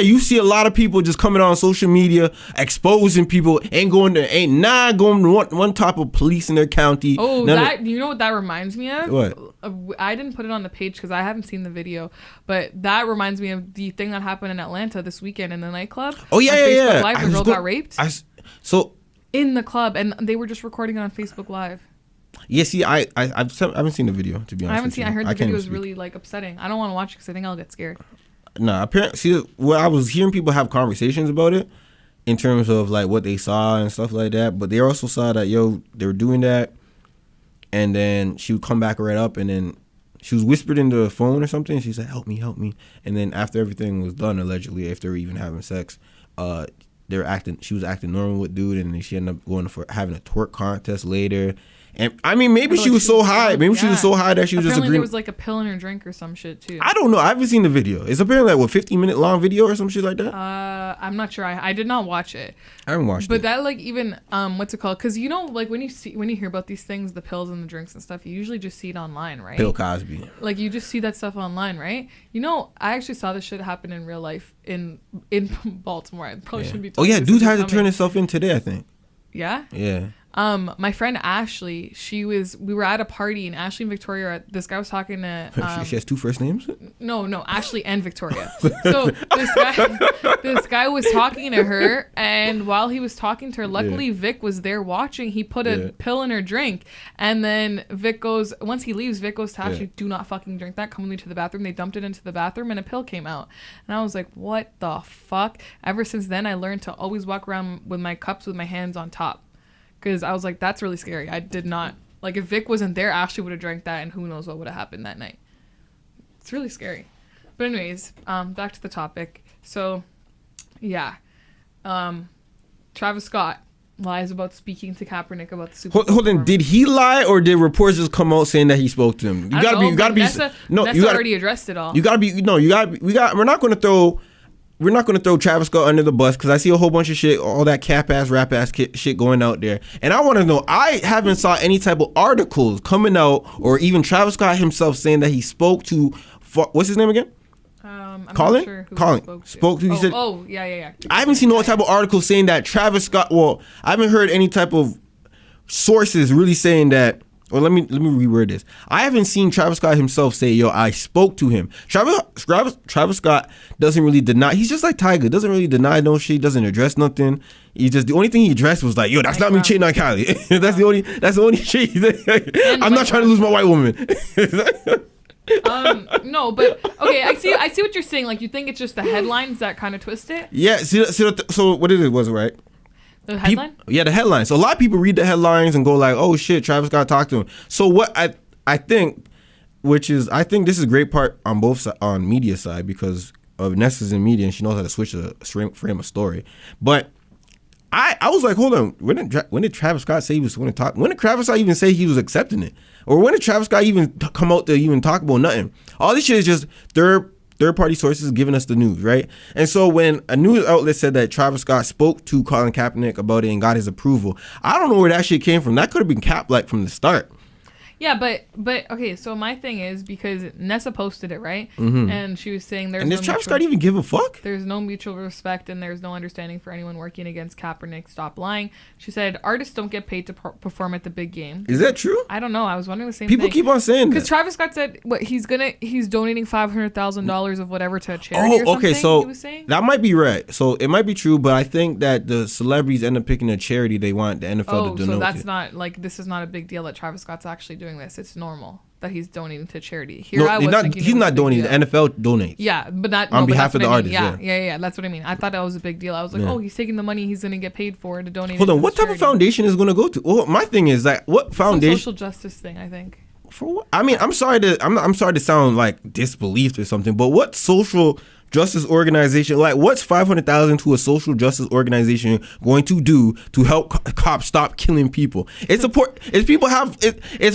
you see a lot of people just coming on social media exposing people, ain't going to one type of police in their county. Oh, you know what that reminds me of? What? I didn't put it on the page because I haven't seen the video, but that reminds me of the thing that happened in Atlanta this weekend in the nightclub. Oh yeah, yeah. Live, the girl got raped. In the club, and they were just recording it on Facebook Live. Yeah, see, I haven't seen the video, to be honest. I heard the video was really like upsetting. I don't want to watch it because I think I'll get scared. Nah, apparently, see, I was hearing people have conversations about it in terms of like what they saw and stuff like that, but they also saw that they were doing that, and then she would come back right up, and then she was whispered into the phone or something. She said, help me, and then after everything was done, allegedly, if they were even having sex, she was acting normal with dude, and then she ended up going for having a twerk contest later. And I mean, maybe she was so high. Maybe she was so high that she was just agreeing. There was like a pill in her drink or some shit too. I don't know. I haven't seen the video. It's apparently like 15-minute long video or some shit like that. I'm not sure. I did not watch it. I haven't watched it. But that like even what's it called? Because you know, like when you hear about these things, the pills and the drinks and stuff, you usually just see it online, right? Bill Cosby. Like you just see that stuff online, right? You know, I actually saw this shit happen in real life in Baltimore. I probably shouldn't be talking. Oh yeah, dude had to turn himself in today, I think. Yeah. Yeah. My friend Ashley, we were at a party, and Ashley and Victoria, this guy was talking to she has two first names? No, Ashley and Victoria. So this guy was talking to her, and while he was talking to her, luckily Vic was there watching. He put a pill in her drink, and then once he leaves, Vic goes to Ashley, do not fucking drink that, come with me to the bathroom. They dumped it into the bathroom, and a pill came out. And I was like, what the fuck? Ever since then, I learned to always walk around with my cups with my hands on top. Because I was like, that's really scary. I did not, like, if Vic wasn't there, Ashley would have drank that, and who knows what would have happened that night. It's really scary. But anyways, back to the topic. So, yeah. Travis Scott lies about speaking to Kaepernick about the Super Bowl. Hold on, did he lie, or did reports just come out saying that he spoke to him? You gotta be. Nessa already addressed it all. We're not going to throw Travis Scott under the bus, because I see a whole bunch of shit, all that cap-ass, rap-ass shit going out there. And I want to know, I haven't saw any type of articles coming out, or even Travis Scott himself saying that he spoke to, what's his name again? I'm Colin? not sure who Colin. Spoke to. He said, yeah. I haven't seen no type of article saying that Travis Scott, I haven't heard any type of sources really saying that, or let me reword this. I haven't seen Travis Scott himself say, yo, I spoke to him. Travis Scott doesn't really deny. He's just like Tiger. Doesn't really deny no shit. Doesn't address nothing. He just, the only thing he addressed was like, yo, that's not me cheating on Kylie. That's the only shit. I'm not trying to lose my white woman. No, but okay, I see what you're saying. Like, you think it's just the headlines that kind of twist it? Yeah. So what it was, right? The headline? The headline. So a lot of people read the headlines and go like, oh shit, Travis Scott talked to him. So what I think, I think this is a great part on both on media side, because of Nessa's in media and she knows how to switch the frame of story. But I was like, hold on, when did Travis Scott say he was going to talk? When did Travis Scott even say he was accepting it? Or when did Travis Scott even come out to even talk about nothing? All this shit is just third-party sources giving us the news, right? And so when a news outlet said that Travis Scott spoke to Colin Kaepernick about it and got his approval, I don't know where that shit came from. That could have been Cap like from the start. Yeah, but okay, so my thing is, because Nessa posted it, right? Mm-hmm. And she was saying does Travis Scott even give a fuck? There's no mutual respect and there's no understanding for anyone working against Kaepernick. Stop lying. She said artists don't get paid to perform at the big game. Is that true? I don't know. I was wondering the same thing. People keep on saying that. Because Travis Scott said he's donating $500,000 of whatever to a charity or something. Okay, so he was saying? That might be right. So it might be true, but I think that the celebrities end up picking a charity they want the NFL to donate. So that's not like, this is not a big deal that Travis Scott's actually doing this. It's normal that he's donating to charity. He's not donating. The NFL donates. Yeah, but not on behalf of the artist. Yeah. That's what I mean. I thought that was a big deal. I was like, oh, he's taking the money he's going to get paid for to donate. Hold on, what type of foundation is going to go to? Well, my thing is that what foundation? Some social justice thing, I think. For what? I mean, I'm sorry to sound like disbelief or something, but what social justice organization, like what's $500,000 to a social justice organization going to do to help cops stop killing people? It's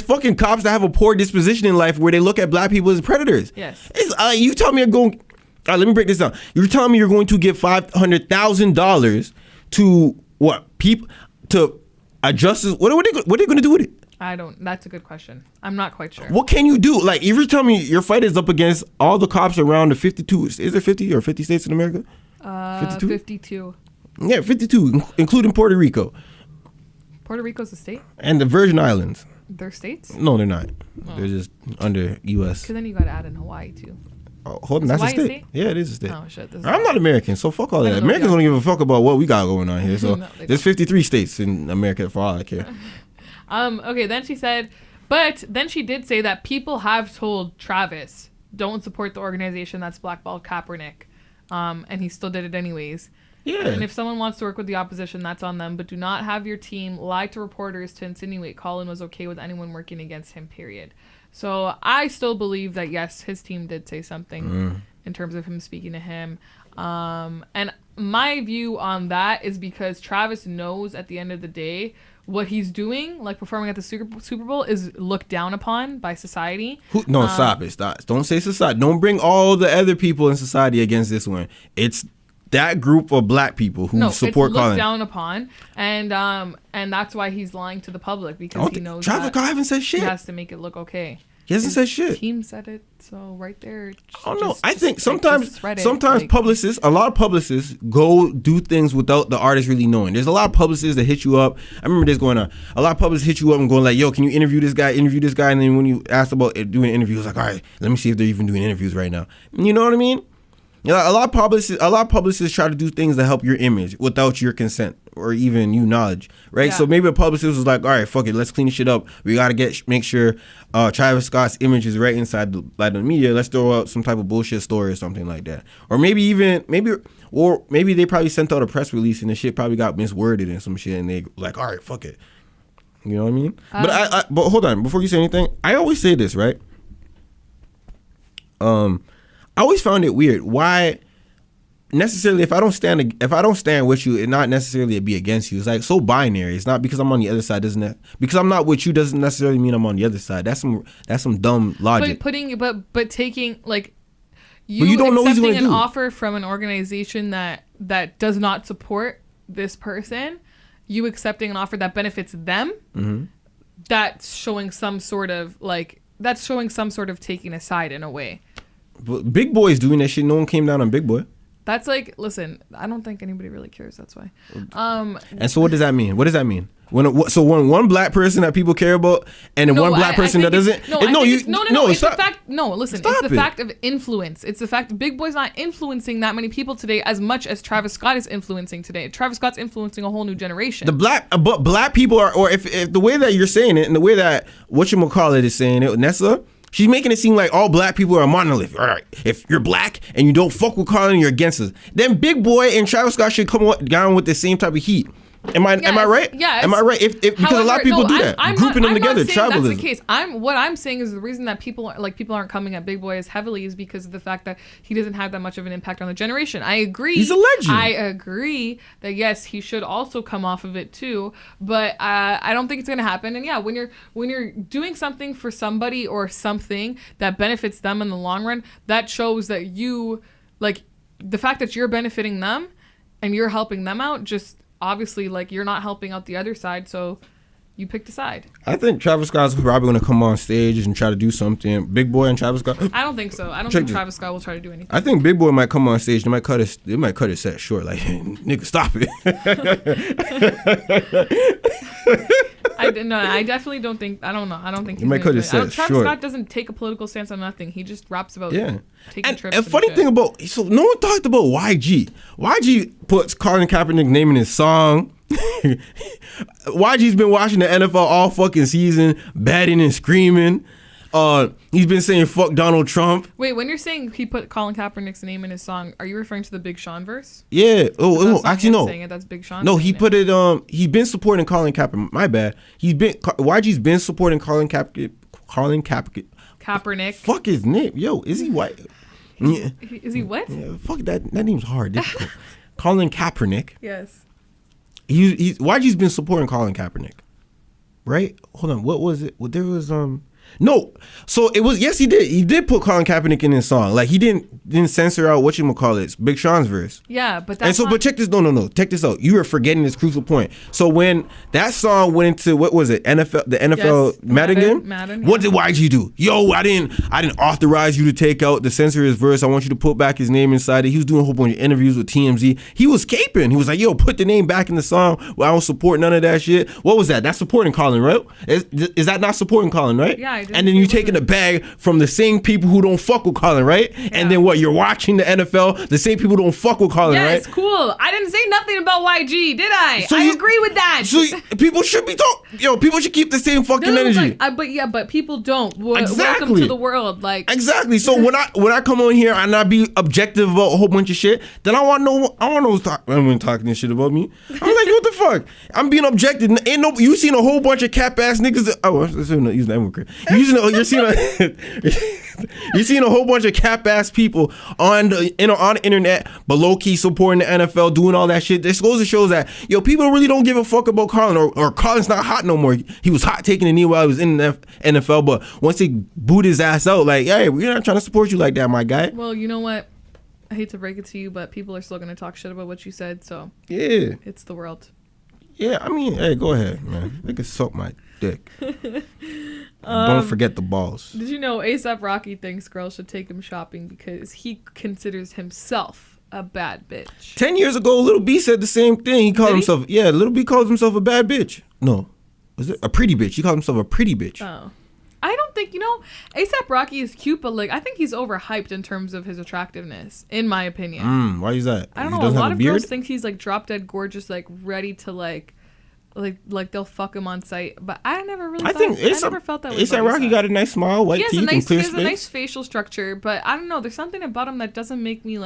fucking cops that have a poor disposition in life where they look at black people as predators. Yes. You tell me you're going. Let me break this down. You're telling me you're going to give $500,000 to what people to a justice? What are they going to do with it? That's a good question. I'm not quite sure. What can you do? Like, if you're telling me your fight is up against all the cops around the 52, is there 50 or 50 states in America? 52. Yeah, 52, including Puerto Rico. Puerto Rico's a state? And the Virgin Islands. They're states? No, they're not. Oh. They're just under U.S. Because then you got to add in Hawaii, too. Oh, hold on, that's a state? Yeah, it is a state. Oh, shit. I'm not American, so fuck all that. Americans don't give a fuck about what we got going on here. So there's 53 states in America for all I care. Okay, then she said, but then she did say that people have told Travis, don't support the organization that's blackballed Kaepernick. And he still did it anyways. Yeah. And if someone wants to work with the opposition, that's on them. But do not have your team lie to reporters to insinuate Colin was okay with anyone working against him, period. So I still believe that, yes, his team did say something in terms of him speaking to him. And my view on that is because Travis knows at the end of the day what he's doing, like performing at the Super Bowl, is looked down upon by society. Stop it. Stop. Don't say society. Don't bring all the other people in society against this one. It's that group of black people who support Colin. It's looked down upon, and that's why he's lying to the public, because he knows Travis Scott haven't said shit. He has to make it look okay. He hasn't said shit. Team said it, so right there. I don't know. I think sometimes publicists, a lot of publicists go do things without the artist really knowing. There's a lot of publicists that hit you up. I remember this going on. A lot of publicists hit you up and going like, yo, can you interview this guy? And then when you asked about doing interviews, like, all right, let me see if they're even doing interviews right now. You know what I mean? A lot of publicists try to do things that help your image without your consent or even you knowledge, right? Yeah. So maybe a publicist was like, all right, fuck it, let's clean this shit up. We got to make sure Travis Scott's image is right inside the media. Let's throw out some type of bullshit story or something like that. Or maybe they probably sent out a press release and the shit probably got misworded and some shit and they like, all right, fuck it. You know what I mean? But hold on, before you say anything, I always say this, right? I always found it weird. Why necessarily if I don't stand with you, it not necessarily be against you. It's like so binary. It's not because I'm on the other side, doesn't it? Because I'm not with you doesn't necessarily mean I'm on the other side. That's some dumb logic. But taking like you don't know accepting an offer from an organization that does not support this person, you accepting an offer that benefits them, that's showing some sort of taking a side in a way. But Big Boy's doing that shit. No one came down on Big Boy. That's like, listen, I don't think anybody really cares. That's why. And so what does that mean? What does that mean? When one black person that people care about and then one black person that doesn't. No, it's the fact. No, listen, it's the fact of influence. It's the fact Big Boy's not influencing that many people today as much as Travis Scott is influencing today. Travis Scott's influencing a whole new generation. But black people are, or if the way that you're saying it and the way that whatchamacallit is saying it, Nessa, she's making it seem like all black people are a monolith. All right, if you're black and you don't fuck with Colin, you're against us. Then Big Boy and Travis Scott should come down with the same type of heat. Am I right? Yeah. Am I right? Because a lot of people do that, grouping them together. Tribalism. That's the case. What I'm saying is the reason that people aren't coming at Big Boy as heavily is because of the fact that he doesn't have that much of an impact on the generation. I agree. He's a legend. I agree that yes, he should also come off of it too. But I don't think it's gonna happen. And yeah, when you're doing something for somebody or something that benefits them in the long run, that shows that you like the fact that you're benefiting them and you're helping them out. Just obviously, like, you're not helping out the other side, so you picked a side. I think Travis Scott's probably going to come on stage and try to do something. Big Boy and Travis Scott. I don't think so. I don't think Travis Scott will try to do anything. I think Big Boy might come on stage. They might cut his set short. Like, nigga, stop it. I definitely don't think. I don't know. I don't think he might cut his set Travis Scott doesn't take a political stance on nothing. He just raps about taking trips. And funny thing about, so no one talked about YG. YG puts Colin Kaepernick name in his song. YG's been watching the NFL all fucking season, batting and screaming. He's been saying fuck Donald Trump. Wait, when you're saying he put Colin Kaepernick's name in his song, are you referring to the Big Sean verse? Yeah. Oh, actually no. Saying it, that's Big Sean. No, he put it. He's been supporting Colin Kaepernick. My bad. YG's been supporting Colin Kaepernick. Kaepernick. Fuck his name. Yo, is he white? Yeah. Is he what? Yeah, fuck that. That name's hard. Difficult. Colin Kaepernick. Yes. YG's been supporting Colin Kaepernick, right? Hold on, what was it? Well, there was no. So it was, yes, he did. He did put Colin Kaepernick in his song. Like, he didn't censor out whatchamacallit, Big Sean's verse. Yeah, but that's but check this. No. Check this out. You are forgetting this crucial point. So when that song went into, what was it? The NFL Madden. What did YG do? Yo, I didn't authorize you to take out the censor his verse. I want you to put back his name inside it. He was doing a whole bunch of interviews with TMZ. He was caping. He was like, yo, put the name back in the song. Well, I don't support none of that shit. What was that? That's supporting Colin, right? Is that not supporting Colin, right? Yeah. And then you taking a bag from the same people who don't fuck with Colin, right? Yeah. And then what? You're watching the NFL, the same people who don't fuck with Colin, right? Yeah, it's cool. I didn't say nothing about YG, did I? So I agree with that. So people should be people should keep the same fucking energy. But people don't. Exactly. Welcome to the world, like. Exactly. So when I come on here and I be objective about a whole bunch of shit, then I want no talking this shit about me. I'm like, what the fuck? I'm being objective. You seen a whole bunch of cap ass niggas. I'm using that word. You're seeing a whole bunch of cap ass people on the internet, but low key supporting the NFL, doing all that shit. This goes to show that people really don't give a fuck about Colin, or Colin's not hot no more. He was hot taking a knee while he was in the NFL, but once they boot his ass out, like, hey, we're not trying to support you like that, my guy. Well, you know what? I hate to break it to you, but people are still gonna talk shit about what you said. So yeah, it's the world. Yeah, I mean, hey, go ahead, man. They can suck my dick. Don't forget the balls. Did you know A$AP Rocky thinks girls should take him shopping because he considers himself a bad bitch? 10 years ago, Lil B said the same thing. He called himself, Lil B calls himself a bad bitch. No, was it a pretty bitch? He called himself a pretty bitch. Oh. I don't think, A$AP Rocky is cute, but like I think he's overhyped in terms of his attractiveness, in my opinion. Why is that? I don't know. A lot of girls think he's like drop dead gorgeous, like ready to like they'll fuck him on sight, but I never really. I never felt that way. A$AP Rocky got a nice smile, white teeth, and clear space. He has a nice facial structure, but I don't know. There's something about him that doesn't make me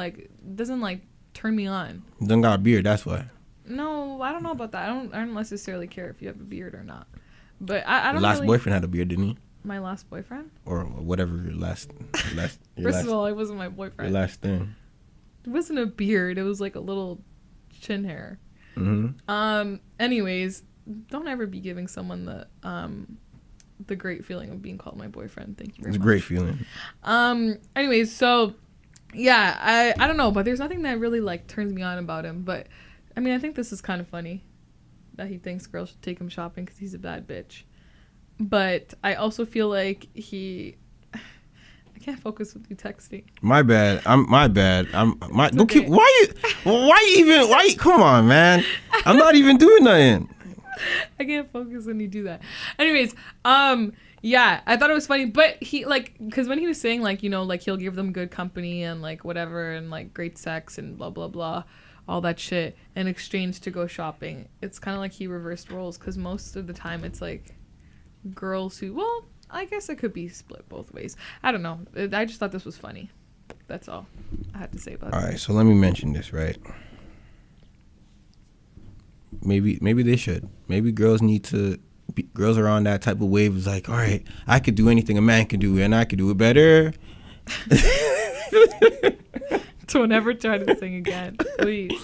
doesn't turn me on. Doesn't got a beard, that's why. No, I don't know about that. I don't necessarily care if you have a beard or not, but I don't. Your last boyfriend had a beard, didn't he? My last boyfriend? Or whatever your last. First of all, it wasn't my boyfriend. Your last thing. It wasn't a beard. It was like a little chin hair. Mm-hmm. Anyways, don't ever be giving someone the great feeling of being called my boyfriend. Thank you very much. It's a great feeling. Anyways, so yeah, I don't know, but there's nothing that really turns me on about him. But I mean, I think this is kind of funny that he thinks girls should take him shopping because he's a bad bitch. But I also feel like I can't focus with you texting. My bad. It's okay. Come on, man. I'm not even doing nothing. I can't focus when you do that. Anyways, yeah, I thought it was funny, but he like, because when he was saying like, you know, like he'll give them good company and like whatever and like great sex and blah blah blah, all that shit in exchange to go shopping. It's kind of like he reversed roles, because most of the time it's like girls who, well, I guess it could be split both ways. I don't know. I just thought this was funny. That's all I had to say about it. All right, so let me mention this, right? Maybe they should. Maybe girls need to. Girls are on that type of wave. It's like, all right, I could do anything a man can do, and I could do it better. Don't ever try to sing again, please.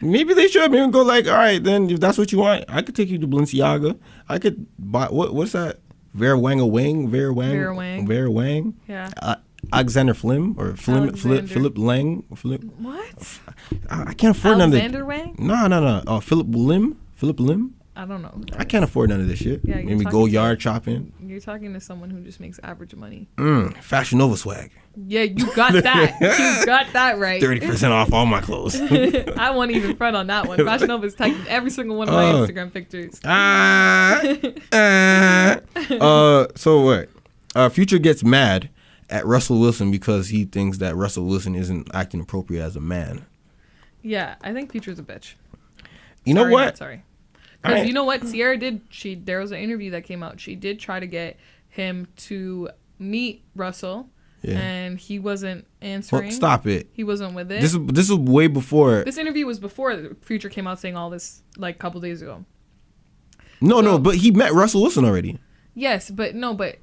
Maybe they should. Maybe go like, all right, then if that's what you want, I could take you to Balenciaga. I could buy what's that? Vera Wang. Vera Wang. Yeah. Alexander Flim or Philip Lang. What? I can't afford none of that. Alexander Wang? No. Oh, Philip Lim. I don't know. I can't afford none of this shit. Yeah, maybe go yard shopping. You're talking to someone who just makes average money. Fashion Nova swag. Yeah, you got that. You got that right. 30% off all my clothes. I won't even front on that one. Fashion Nova is tagged in every single one of my Instagram pictures. So what? Future gets mad at Russell Wilson because he thinks that Russell Wilson isn't acting appropriate as a man. Yeah, I think Future's a bitch. You know what? Sorry. Because you know what? Sierra did. There was an interview that came out. She did try to get him to meet Russell. Yeah. And he wasn't answering. Well, stop it. He wasn't with it. This is way before. This interview was before the Future came out saying all this, like a couple days ago. No, but he met Russell Wilson already. Yes, but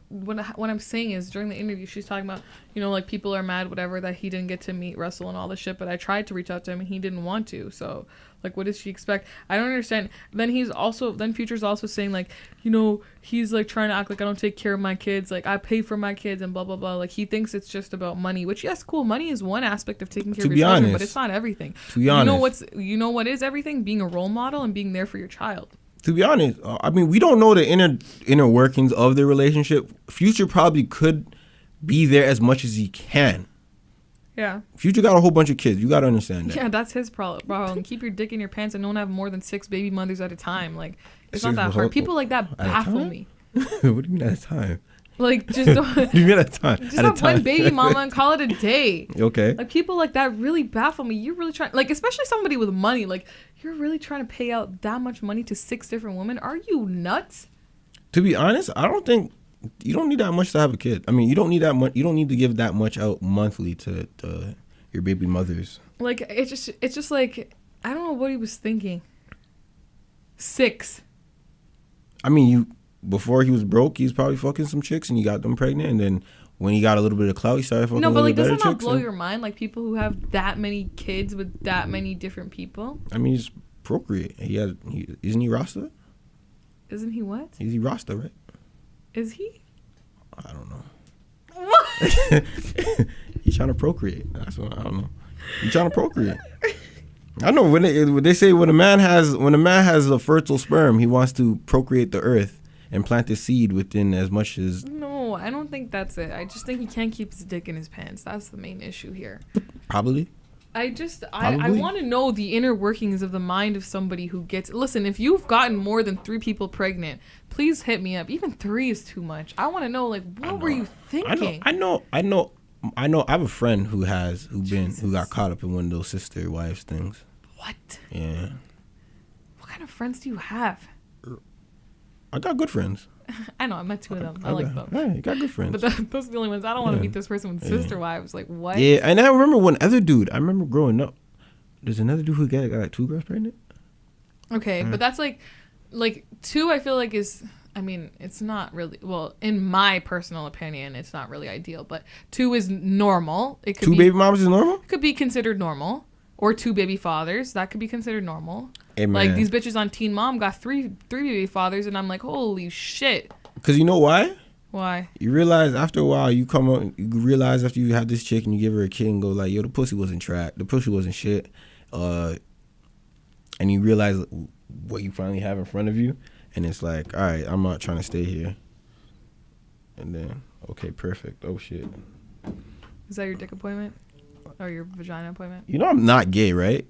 what I'm saying is during the interview she's talking about, you know, like people are mad, whatever, that he didn't get to meet Russell and all this shit, but I tried to reach out to him and he didn't want to. So like, what does she expect? I don't understand. Then Future's also saying like, you know, he's like trying to act like I don't take care of my kids, like I pay for my kids and blah blah blah. Like he thinks it's just about money, which yes, cool, money is one aspect of taking care of your children, but it's not everything. To be honest, you know what is everything? Being a role model and being there for your child. To be honest, I mean, we don't know the inner workings of the relationship. Future probably could be there as much as he can. Yeah. Future got a whole bunch of kids. You got to understand that. Yeah, that's his problem. Keep your dick in your pants and don't have more than 6 baby mothers at a time. Like, it's not that hard. People like that baffle me. What do you mean at a time? Like, just don't. What do you mean at a time? Just have one baby mama and call it a day. Okay. Like, people like that really baffle me. You're really trying, like, especially somebody with money. Like, you're really trying to pay out that much money to 6 different women? Are you nuts? To be honest, I don't think you don't need that much to have a kid. I mean, you don't need that much. You don't need to give that much out monthly to your baby mothers. Like, it's just like, I don't know what he was thinking. 6. I mean, before he was broke, he was probably fucking some chicks and he got them pregnant, and then when he got a little bit of clout, he started fucking. No, but like, does it not blow your mind? Like people who have that many kids with that many different people. I mean, he's procreate. Isn't he Rasta? Isn't he what? Is he Rasta, right? Is he? I don't know. What? He's trying to procreate. That's what I don't know. He's trying to procreate. I know when they say when a man has a fertile sperm, he wants to procreate the earth and plant the seed within as much as. No, I don't think that's it. I just think he can't keep his dick in his pants. That's the main issue here. Probably. I want to know the inner workings of the mind of somebody who gets. Listen, if you've gotten more than 3 people pregnant, please hit me up. Even 3 is too much. I want to know, like, what were you thinking? I know. I have a friend who got caught up in one of those sister wives things. What? Yeah. What kind of friends do you have? I got good friends. I know, I met 2 of them. I like them. Yeah, you got good friends. But those are the only ones. I don't want to meet this person with sister wives. Like, what? Yeah, and I remember one other dude. I remember growing up. There's another dude who got like 2 girls pregnant. Okay, but that's like 2 I feel like is, I mean, it's not really, well, in my personal opinion, it's not really ideal, but 2 is normal. It could 2 baby moms is normal? It could be considered normal. Or 2 baby fathers. That could be considered normal. Hey, like, these bitches on Teen Mom got 3 baby fathers, and I'm like, holy shit. Because you know why? Why? You realize after a while, you realize after you have this chick and you give her a kid and go like, yo, the pussy wasn't track. The pussy wasn't shit. And you realize what you finally have in front of you. And it's like, all right, I'm not trying to stay here. And then, okay, perfect. Oh, shit. Is that your dick appointment? Or your vagina appointment? You know I'm not gay, right?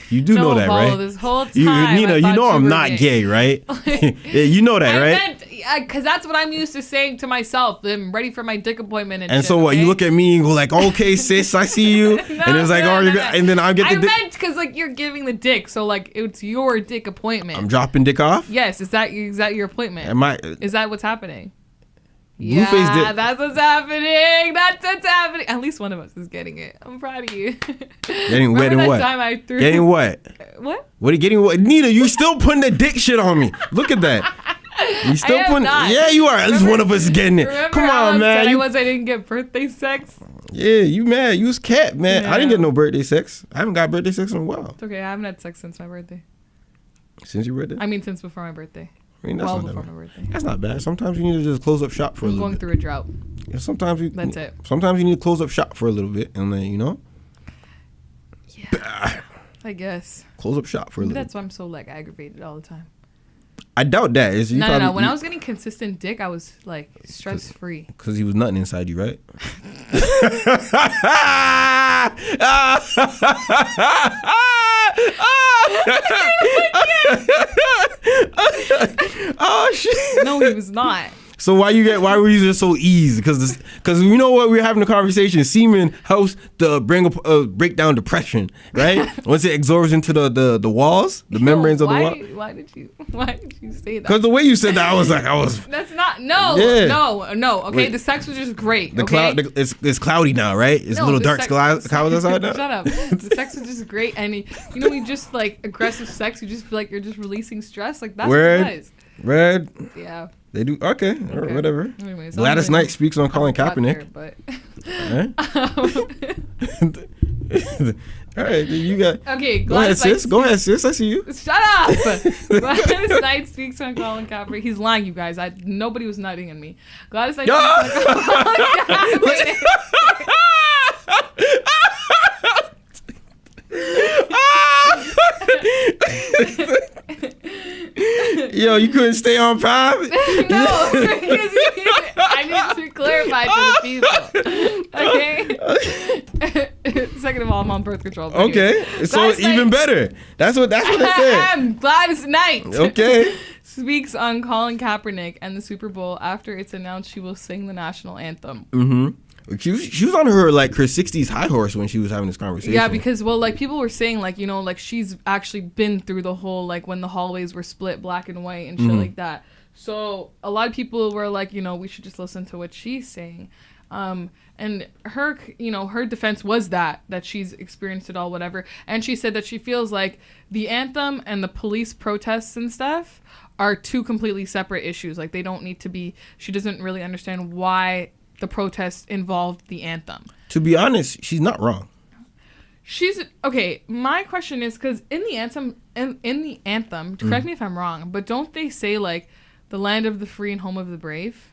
You do know that, Paulo, right? this whole time, Nina, you know I'm not gay, right? Yeah, you know that, right? Because that's what I'm used to saying to myself. I'm ready for my dick appointment and And shit, so what? okay? You look at me and go like, "Okay, sis, I see you," and it's like, "Oh, you're good," and then I get the dick. meant because like you're giving the dick, so like it's your dick appointment. I'm dropping dick off. Yes, is that your appointment? Am I? Is that what's happening? Blueface Yeah, dick. that's what's happening. That's what's happening. At least one of us is getting it. I'm proud of you. Getting wet and that what? Time I threw Getting what? What? What are you getting? What? Nina, you still putting the dick shit on me. Look at that. You still I am putting? not. Yeah, you are. At least one of us is getting it. Remember Come how on, man. upset I didn't get birthday sex. Yeah, you mad? You was cat, man. Yeah. I didn't get no birthday sex. I haven't got birthday sex in a while. It's okay. I haven't had sex since my birthday. Since your birthday? I mean, since before my birthday. I mean, that's Well not before that my bad. birthday. That's not bad. Sometimes you need to just close up shop for a I'm little going bit. through a drought. Yeah, sometimes you. That's it. Sometimes you need to close up shop for a little bit, and then Yeah. I guess. close up shop for a Maybe little. that's why I'm so like aggravated all the time. I doubt that. Is you No. When I was getting consistent dick, I was like stress free. because he was nothing inside you, right? Oh shit! No, he was not. So why were you just so easy? Because you know what, we were having a conversation. Semen helps to break down depression, right? Once it absorbs into the walls, the membranes of the wall. Why did you say that? Because the way you said that, I was. That's not no. Okay, Wait. the sex was just great. The okay? cloud, it's cloudy now, right? It's a little the dark sex- clouds outside now. Shut up. The sex was just great, and we just like aggressive sex. You just feel like you're just releasing stress. Like that's Word. what it is. Red, Yeah. they do okay, or Okay. whatever. Anyways, Gladys Knight speaks on Colin got Kaepernick. there, Right? All right, then you got. okay, Go ahead, sis. Go ahead, sis. I see you. Shut up! Gladys Knight speaks on Colin Kaepernick. He's lying, you guys. Nobody was nutting in me. Gladys Knight speaks on Colin Kaepernick. Yo, you couldn't stay on path? No, because I need to clarify to the people. Okay. Second of all, I'm on birth control. but Okay, anyways. so Gladys even Knight- better. That's what it said. Gladys Knight. Okay. Speaks on Colin Kaepernick and the Super Bowl after it's announced she will sing the national anthem. Mm-hmm. She was on her 60s high horse when she was having this conversation. Yeah, because people were saying she's actually been through the whole when the hallways were split black and white and shit like that. So a lot of people were like, we should just listen to what she's saying. And her, her defense was that she's experienced it all, whatever. And she said that she feels like the anthem and the police protests and stuff are two completely separate issues. Like they don't need to be. She doesn't really understand why the protests involved the anthem. To be honest, she's not wrong. She's okay. My question is because in the anthem, correct me if I'm wrong, but don't they say the land of the free and home of the brave,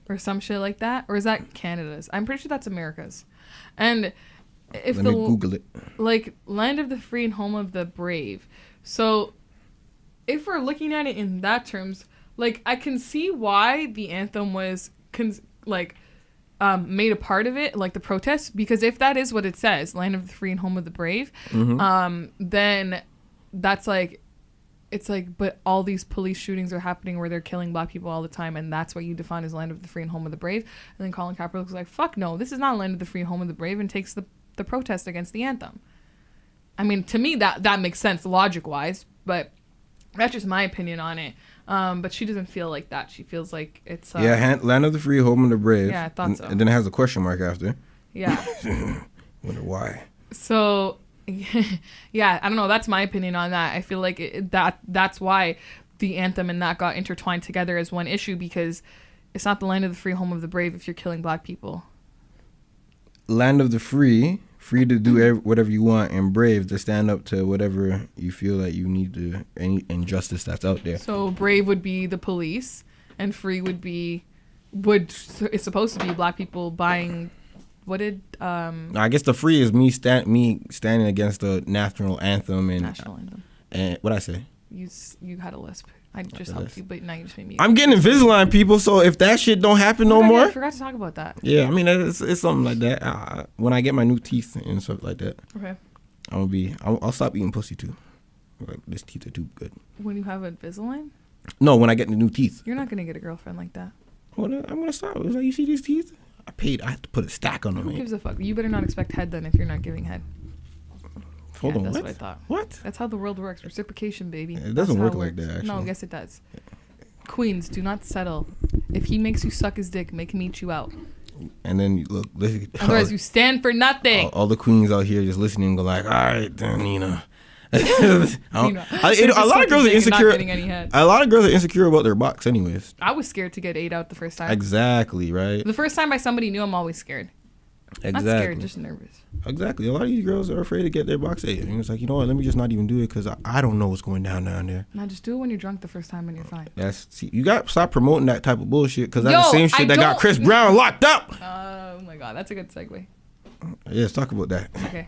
or some shit like that, or is that Canada's? I'm pretty sure that's America's. And if Let me Google it. Land of the free and home of the brave. So if we're looking at it in that terms, I can see why the anthem was made a part of it, the protest, because if that is what it says, land of the free and home of the brave, then that's but all these police shootings are happening where they're killing black people all the time, and that's what you define as land of the free and home of the brave. And then Colin Kaepernick was like, fuck no, this is not land of the free and home of the brave, and takes the protest against the anthem. I mean, to me, that makes sense logic-wise, but that's just my opinion on it. But she doesn't feel like that. She feels like it's... land of the free, home of the brave. Yeah, I thought so. And then it has a question mark after. Yeah. Wonder why. So, yeah, I don't know. That's my opinion on that. I feel like that's why the anthem and that got intertwined together as one issue, because it's not the land of the free, home of the brave if you're killing black people. Land of the free to do whatever you want, and brave to stand up to whatever you feel like you need to, any injustice that's out there. So brave would be the police, and free it's supposed to be black people buying. What did I guess the free is me standing against the national anthem and national anthem? And what I say? You had a lisp. I just helped you, but now you just made me. I'm getting Invisalign, people. So if that shit don't happen no more, I forgot to talk about that. Yeah, I mean it's something like that. When I get my new teeth and stuff like that, Okay. I'll stop eating pussy too. Like, these teeth are too good. When you have Invisalign? No, when I get the new teeth. You're not gonna get a girlfriend like that. Well, I'm gonna stop. It's like, you see these teeth? I have to put a stack on them. Who gives a fuck? You better not expect head then if you're not giving head. Hold on, that's what? what I thought. What? That's how the world works. Reciprocation, baby. It doesn't work like that, actually. No, yes it does. Queens, do not settle. If he makes you suck his dick, make him eat you out. And then look, otherwise you stand for nothing. All the queens out here just listening go like, all right, then Nina. A lot of girls are insecure. A lot of girls are insecure about their box, anyways. I was scared to get ate out the first time. Exactly, right. The first time by somebody new, I'm always scared. Exactly. Not scared, just nervous. Exactly. A lot of these girls are afraid to get their box ate. And it's like, you know what? Let me just not even do it because I don't know what's going down there. Nah, just do it when you're drunk the first time and you're fine. You got to stop promoting that type of bullshit because that's the same shit that got Chris Brown locked up. Oh my God, that's a good segue. Yeah, let's talk about that. Okay.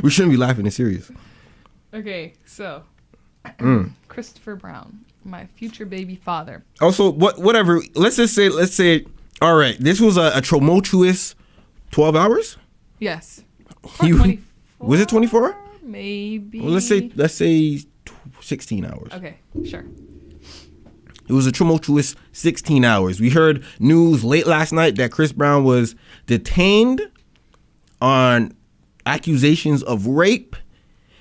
We shouldn't be laughing. It's serious. Okay, so Christopher Brown, my future baby father. Also, whatever. Let's say, all right, this was a tumultuous 12 hours. Yes. Was it 24? Maybe. Well, let's say 16 hours. Okay, sure. It was a tumultuous 16 hours. We heard news late last night that Chris Brown was detained on accusations of rape.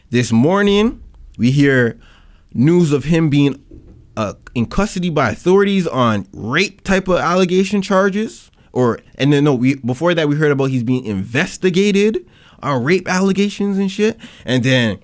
This morning, we hear news of him being in custody by authorities on rape type of allegation charges. Before that, we heard about he's being investigated on rape allegations and shit. And then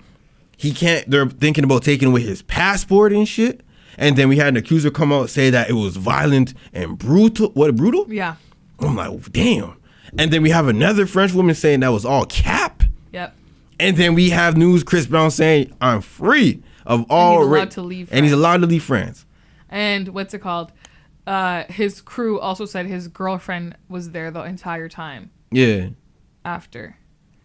they're thinking about taking away his passport and shit. And then we had an accuser come out and say that it was violent and brutal. What, brutal? Yeah. I'm like, damn. And then we have another French woman saying that was all cap. Yep. And then we have news Chris Brown saying, I'm free of all rape. And he's allowed to leave France. And what's it called? His crew also said his girlfriend was there the entire time. Yeah. After.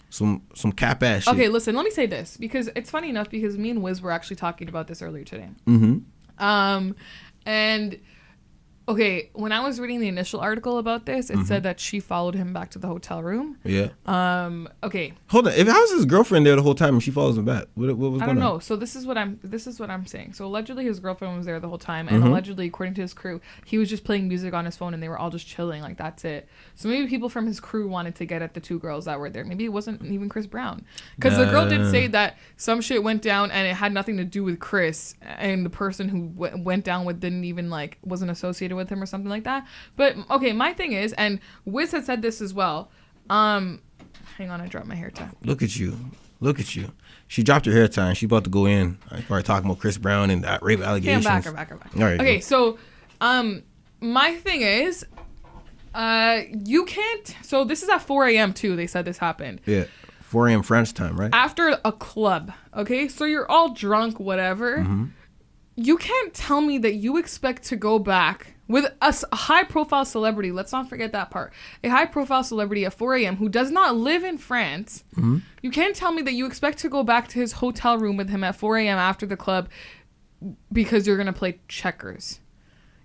Some cap ass shit. Okay, listen, let me say this. Because it's funny enough because me and Wiz were actually talking about this earlier today. Mm-hmm. And okay, when I was reading the initial article about this, it said that she followed him back to the hotel room. Yeah. Okay. Hold on. If I was his girlfriend there the whole time and she follows him back, what was going on? I don't know. So this is what I'm saying. So allegedly his girlfriend was there the whole time, and allegedly, according to his crew, he was just playing music on his phone and they were all just chilling, like that's it. So maybe people from his crew wanted to get at the two girls that were there. Maybe it wasn't even Chris Brown, because the girl did say that some shit went down and it had nothing to do with Chris, and the person who went down with didn't even wasn't associated with him or something like that. But okay, my thing is, and Wiz had said this as well. Hang on, I dropped my hair tie. Look at you. She dropped her hair tie and she about to go in. I probably talking about Chris Brown and that rape allegations. Okay, I'm back. All right. Okay, so my thing is, you can't. So this is at 4 a.m. too. They said this happened. Yeah, 4 a.m. French time, right? After a club. Okay, so you're all drunk, whatever. Mm-hmm. You can't tell me that you expect to go back with a high-profile celebrity. Let's not forget that part. A high-profile celebrity at 4 a.m. who does not live in France. Mm-hmm. You can't tell me that you expect to go back to his hotel room with him at 4 a.m. after the club because you're going to play checkers.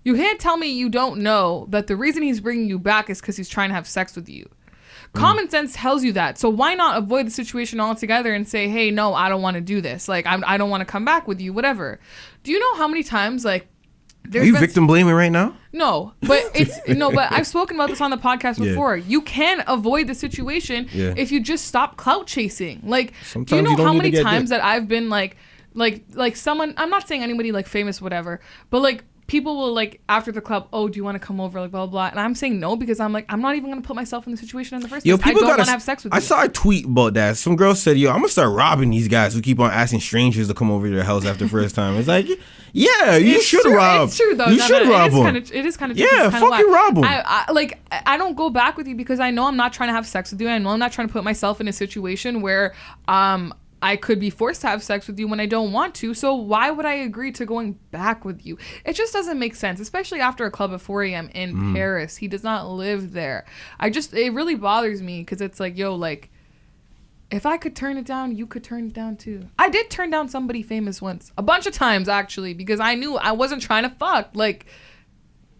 You can't tell me you don't know that the reason he's bringing you back is because he's trying to have sex with you. Common sense tells you that. So why not avoid the situation altogether and say, hey, no, I don't want to do this. I don't want to come back with you, whatever. Do you know how many times, are you victim blaming right now? No, but but I've spoken about this on the podcast before. Yeah. You can avoid the situation if you just stop clout chasing. Sometimes do you know how many times that I've been like someone, I'm not saying anybody famous, whatever, but people will after the club, oh, do you want to come over, blah, blah, blah. And I'm saying no because I'm I'm not even going to put myself in the situation in the first place. I don't want to have sex with you. I saw a tweet about that. Some girl said, I'm going to start robbing these guys who keep on asking strangers to come over to their house after the first time. It's yeah, you should rob. It's true, though. You should rob them. It is kind of yeah, fucking rob them. I don't go back with you because I know I'm not trying to have sex with you. I know I'm not trying to put myself in a situation where I could be forced to have sex with you when I don't want to. So why would I agree to going back with you? It just doesn't make sense, especially after a club at 4 a.m. in Paris. He does not live there. It really bothers me because it's If I could turn it down, you could turn it down too. I did turn down somebody famous once. A bunch of times, actually, because I knew I wasn't trying to fuck. Like,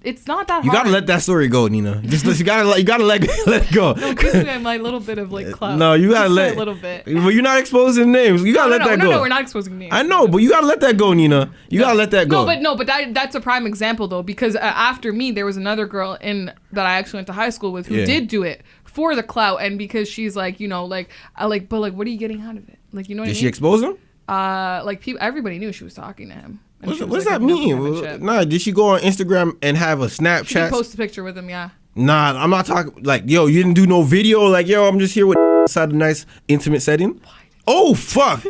it's not that hard. You gotta let that story go, Nina. You gotta let it go. No, basically, my little bit of, like, clout. No, you gotta let... a little bit. Well, you're not exposing names. You gotta let that go. No, we're not exposing names. I know, but you gotta let that go, Nina. You gotta let that go. No, but that's a prime example, though, because after me, there was another girl that I actually went to high school with who did do it for the clout, and because she's like, you know, like, but like, what are you getting out of it? Like, you know what I mean? Did she expose him? Like, everybody knew she was talking to him. What does that mean? Nah, did she go on Instagram and have a Snapchat? She did post a picture with him, yeah. Nah, I'm not talking, like, yo, you didn't do no video? Like, yo, I'm just here with inside a nice, intimate setting? Oh, fuck.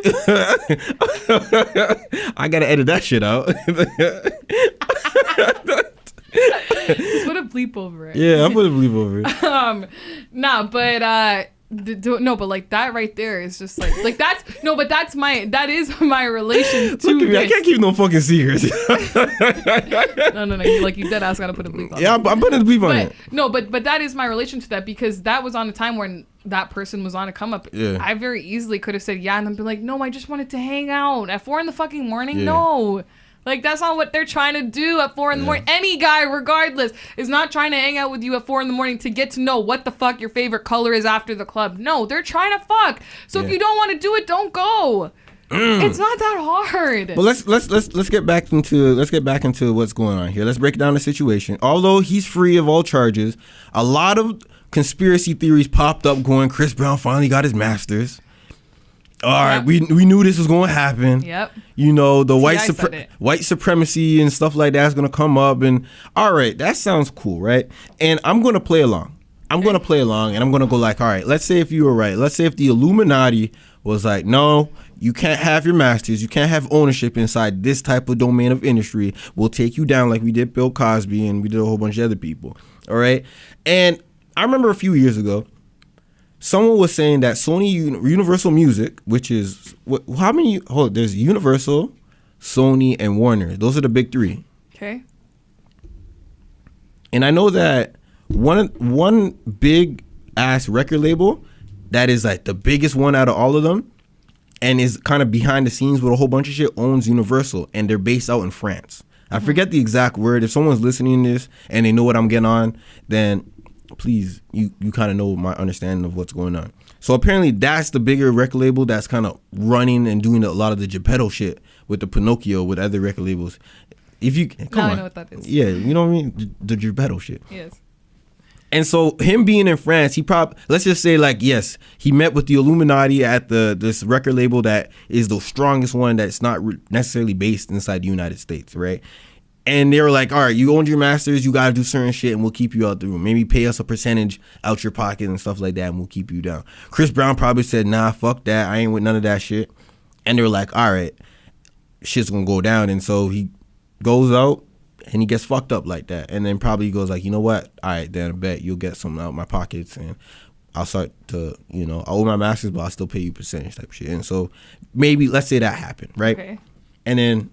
I gotta edit that shit out. Just put a bleep over it. Yeah, I'll put a bleep over it. Nah, but no, but like that right there is just like that's no, but that is my relation to Look at me, I can't keep no fucking secrets. No, like you dead ass gotta put a bleep on it. Yeah, I'm putting a bleep on it. No, but that is my relation to that, because that was on a time when that person was on a come up. Yeah. I very easily could have said yeah and then be like, no, I just wanted to hang out at 4 a.m. Yeah. No. Like, that's not what they're trying to do at 4 a.m. Any guy, regardless, is not trying to hang out with you at 4 a.m. to get to know what the fuck your favorite color is after the club. No, they're trying to fuck. So if you don't want to do it, don't go. It's not that hard. But let's get back into what's going on here. Let's break down the situation. Although he's free of all charges, a lot of conspiracy theories popped up going, Chris Brown finally got his master's. All right, we knew this was going to happen. Yep. You know, the white supremacy and stuff like that's going to come up. And all right, that sounds cool, right? And I'm going to play along. And I'm going to go like, all right, let's say if you were right. Let's say if the Illuminati was like, no, you can't have your masters. You can't have ownership inside this type of domain of industry. We'll take you down like we did Bill Cosby and we did a whole bunch of other people. All right. And I remember a few years ago, someone was saying that Sony Universal Music, which is there's Universal, Sony, and Warner. Those are the big three. Okay. And I know that one big ass record label that is like the biggest one out of all of them and is kind of behind the scenes with a whole bunch of shit owns Universal, and they're based out in France. I forget the exact word. If someone's listening to this and they know what I'm getting on, then please, you kind of know my understanding of what's going on. So apparently that's the bigger record label that's kind of running and doing a lot of the Geppetto shit with the Pinocchio with other record labels. If you come on, I know what that is. Yeah, you know what I mean? The Geppetto shit. Yes. And so him being in France, he let's just say like, yes, he met with the Illuminati at this record label that is the strongest one that's not necessarily based inside the United States, right? And they were like, all right, you owned your masters, you got to do certain shit, and we'll keep you out the room. Maybe pay us a percentage out your pocket and stuff like that, and we'll keep you down. Chris Brown probably said, nah, fuck that. I ain't with none of that shit. And they were like, all right, shit's going to go down. And so he goes out, and he gets fucked up like that. And then probably goes like, you know what? All right, then I bet you'll get some out of my pockets, and I'll start to, I owe my masters, but I'll still pay you percentage type shit. And so maybe, let's say that happened, right? Okay. And then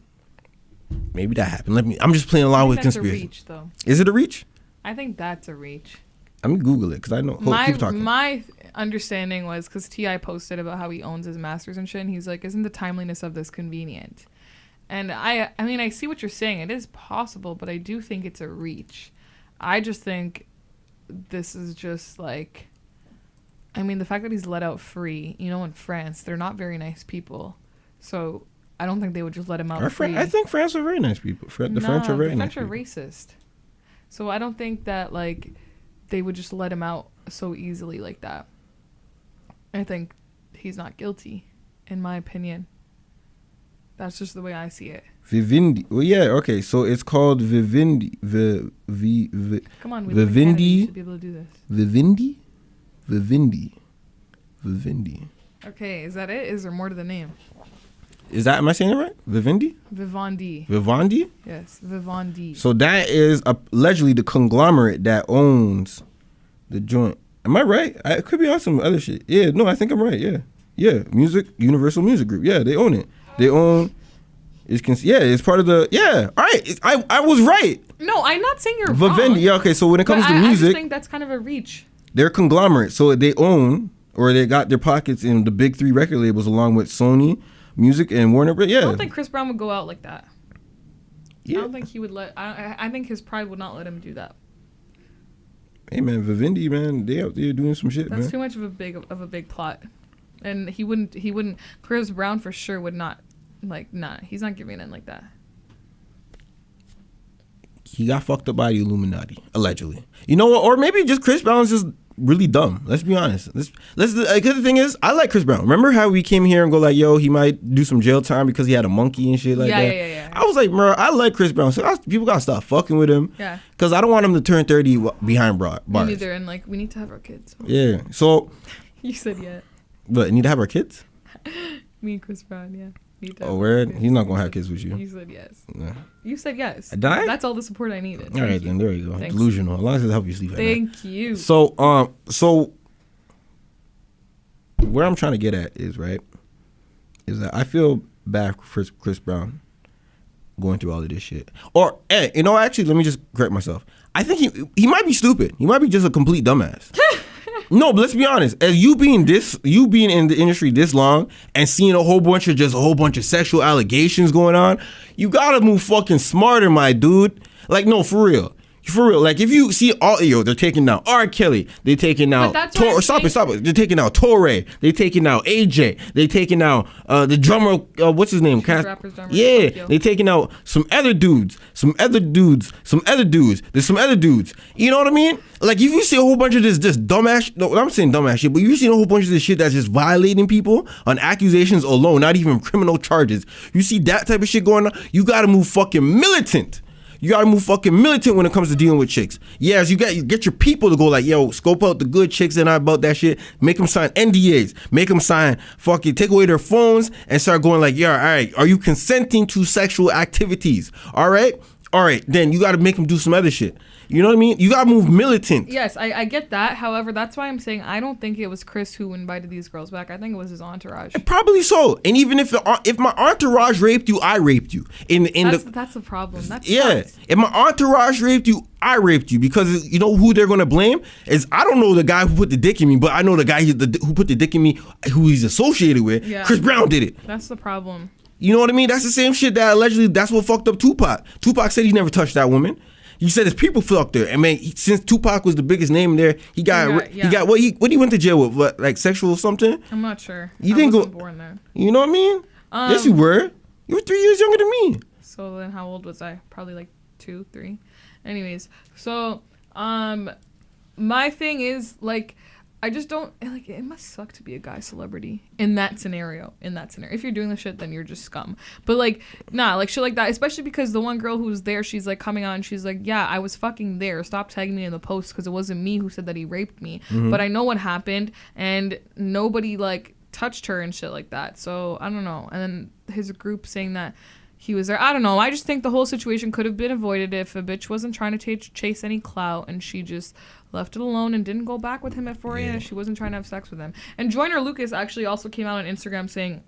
maybe that happened. I'm just playing along with conspiracy. That's a reach, though. Is it a reach? I think that's a reach. Let me Google it because I know. Keep talking. My understanding was because T.I. posted about how he owns his masters and shit, and he's like, isn't the timeliness of this convenient? And I mean, I see what you're saying. It is possible, but I do think it's a reach. I just think this is just like, I mean, the fact that he's let out free, in France, they're not very nice people. So I don't think they would just let him out free. I think France are very nice people. The French are very nice. The French are racist. So I don't think that, like, they would just let him out so easily like that. I think he's not guilty, in my opinion. That's just the way I see it. Vivendi. Well, yeah, okay. So it's called Vivendi. Come on, Vivendi. You should be able to do this. Vivendi. Okay, is that it? Is there more to the name? Am I saying it right? Vivendi? Vivendi? Yes, Vivendi. So that is allegedly the conglomerate that owns the joint. Am I right? I could be on some other shit. Yeah, no, I think I'm right. Yeah. Universal Music Group. Yeah, they own it. They own. It's part of the. Yeah, all right. I was right. No, I'm not saying you're Vivendi. wrong. Yeah, okay. So when it comes to music, I just think that's kind of a reach. They're conglomerate, so they own or they got their pockets in the big 3 record labels along with Sony Music and Warner. But yeah, I don't think Chris Brown would go out like that. Yeah. I don't think he would let. I think his pride would not let him do that. Hey man, Vivendi, man, they out there doing some shit, That's man. too much of a big plot, and he wouldn't. Chris Brown for sure would not. Like, nah, he's not giving in like that. He got fucked up by the Illuminati, allegedly. You know what? Or maybe just Chris Brown's just really dumb. Let's be honest. Let's. Because the thing is, I like Chris Brown. Remember how we came here and go like, yo, he might do some jail time because he had a monkey and shit like that? Yeah. I was like, bro, I like Chris Brown. So people gotta stop fucking with him. Yeah. Because I don't want him to turn 30 behind bars. Me neither. And like, we need to have our kids. Yeah. So. You said yeah. But need to have our kids? Me and Chris Brown, yeah. Oh, word? He's not gonna have kids with you. You said yes. Yeah. You said yes. Did I? That's all the support I needed. All right, then there you go. Thanks. Delusional. As long as it helps you sleep at night. Thank you. So where I'm trying to get at is that I feel bad for Chris Brown going through all of this shit. Or, hey, actually, let me just correct myself. I think he might be stupid. He might be just a complete dumbass. No, but let's be honest. As you being in the industry this long and seeing a whole bunch of sexual allegations going on, you gotta move fucking smarter, my dude. Like, no, for real. Like, if you see they're taking out R. Kelly, they're taking out stop it. They're taking out Torre, they're taking out AJ, they're taking out the drummer, what's his name? Rapper's drummer, yeah, Tokyo. they're taking out some other dudes. There's some other dudes. You know what I mean? Like, if you see a whole bunch of this dumbass, no, I'm saying dumbass shit, but you see a whole bunch of this shit that's just violating people on accusations alone, not even criminal charges. You see that type of shit going on, you gotta move fucking militant. You gotta move fucking militant when it comes to dealing with chicks. Yes, you get your people to go like, yo, scope out the good chicks and not about that shit. Make them sign NDAs. Make them sign fucking take away their phones and start going like, yeah, all right, are you consenting to sexual activities? All right, then you gotta make them do some other shit. You know what I mean? You gotta move militant. Yes, I get that. However, that's why I'm saying I don't think it was Chris who invited these girls back. I think it was his entourage. Probably so. And even if my entourage raped you, I raped you. That's the problem. Yeah. If my entourage raped you, I raped you, because you know who they're gonna blame is, I don't know the guy who put the dick in me, but I know the guy who put the dick in me, who he's associated with. Yeah. Chris Brown did it. That's the problem. You know what I mean? That's the same shit that allegedly that's what fucked up Tupac. Tupac said he never touched that woman. He said his people fucked her. And man, since Tupac was the biggest name there, he got what he went to jail with, what, like sexual something? I'm not sure. You didn't wasn't born then. You know what I mean? Yes, you were. You were 3 years younger than me. So then how old was I? Probably like 2, 3. Anyways, so my thing is, like, I just don't, like, it must suck to be a guy celebrity in that scenario. If you're doing the shit, then you're just scum. But, like, nah, like, shit like that, especially because the one girl who was there, she's, like, coming on, and she's like, yeah, I was fucking there. Stop tagging me in the post, because it wasn't me who said that he raped me. Mm-hmm. But I know what happened, and nobody, like, touched her and shit like that. So, I don't know. And then his group saying that he was there. I don't know. I just think the whole situation could have been avoided if a bitch wasn't trying to chase any clout, and she just left it alone and didn't go back with him at 4 a.m. She wasn't trying to have sex with him. And Joyner Lucas actually also came out on Instagram saying,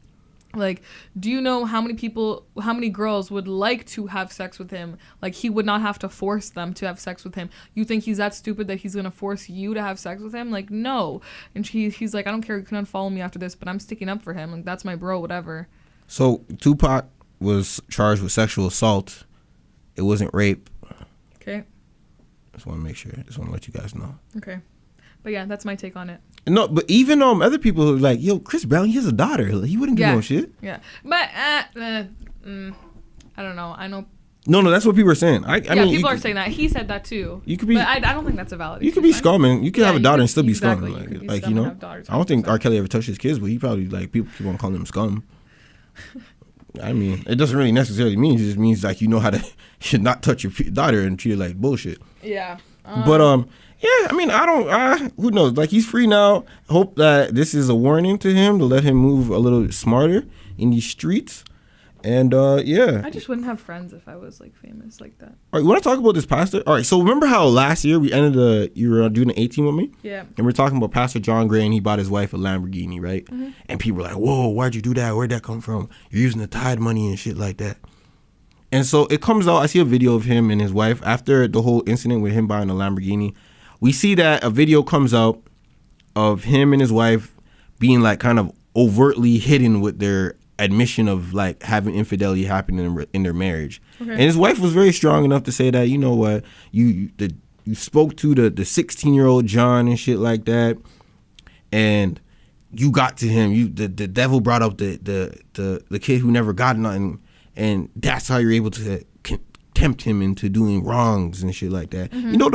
like, do you know how many girls would like to have sex with him? Like, he would not have to force them to have sex with him. You think he's that stupid that he's going to force you to have sex with him? Like, no. And he's like, I don't care. You can unfollow me after this, but I'm sticking up for him. Like, that's my bro, whatever. So Tupac was charged with sexual assault. It wasn't rape. Okay. Just want to make sure. Just want to let you guys know. Okay. But yeah, that's my take on it. No, but even other people who are like, yo, Chris Brown, he has a daughter. He wouldn't do no shit. Yeah. But I don't know. I know. No, that's what people are saying. I mean, people are saying that. He said that too. You could be. But I don't think that's a valid. You could be scum, and you could have a daughter and still be scum. Like, you know. I don't think R. Kelly ever touched his kids, but he probably, like, people keep on calling him scum. I mean, it doesn't really necessarily mean. It just means, like, you know how to should not touch your daughter and treat her like bullshit. Yeah. But yeah, I mean, who knows? Like, he's free now. Hope that this is a warning to him to let him move a little smarter in these streets. And yeah. I just wouldn't have friends if I was, like, famous like that. All right, you want to talk about this pastor? All right, so remember how last year you were doing an 18 with me? Yeah. And we're talking about Pastor John Gray, and he bought his wife a Lamborghini, right? Mm-hmm. And people were like, whoa, why'd you do that? Where'd that come from? You're using the tithe money and shit like that. And so it comes out, I see a video of him and his wife after the whole incident with him buying a Lamborghini. We see that a video comes out of him and his wife being like kind of overtly hidden with their admission of like having infidelity happen in their marriage. Okay. And his wife was very strong enough to say that, you know what, you spoke to the 16-year-old John and shit like that, and you got to him. The devil brought up the kid who never got nothing, and that's how you're able to tempt him into doing wrongs and shit like that. You know,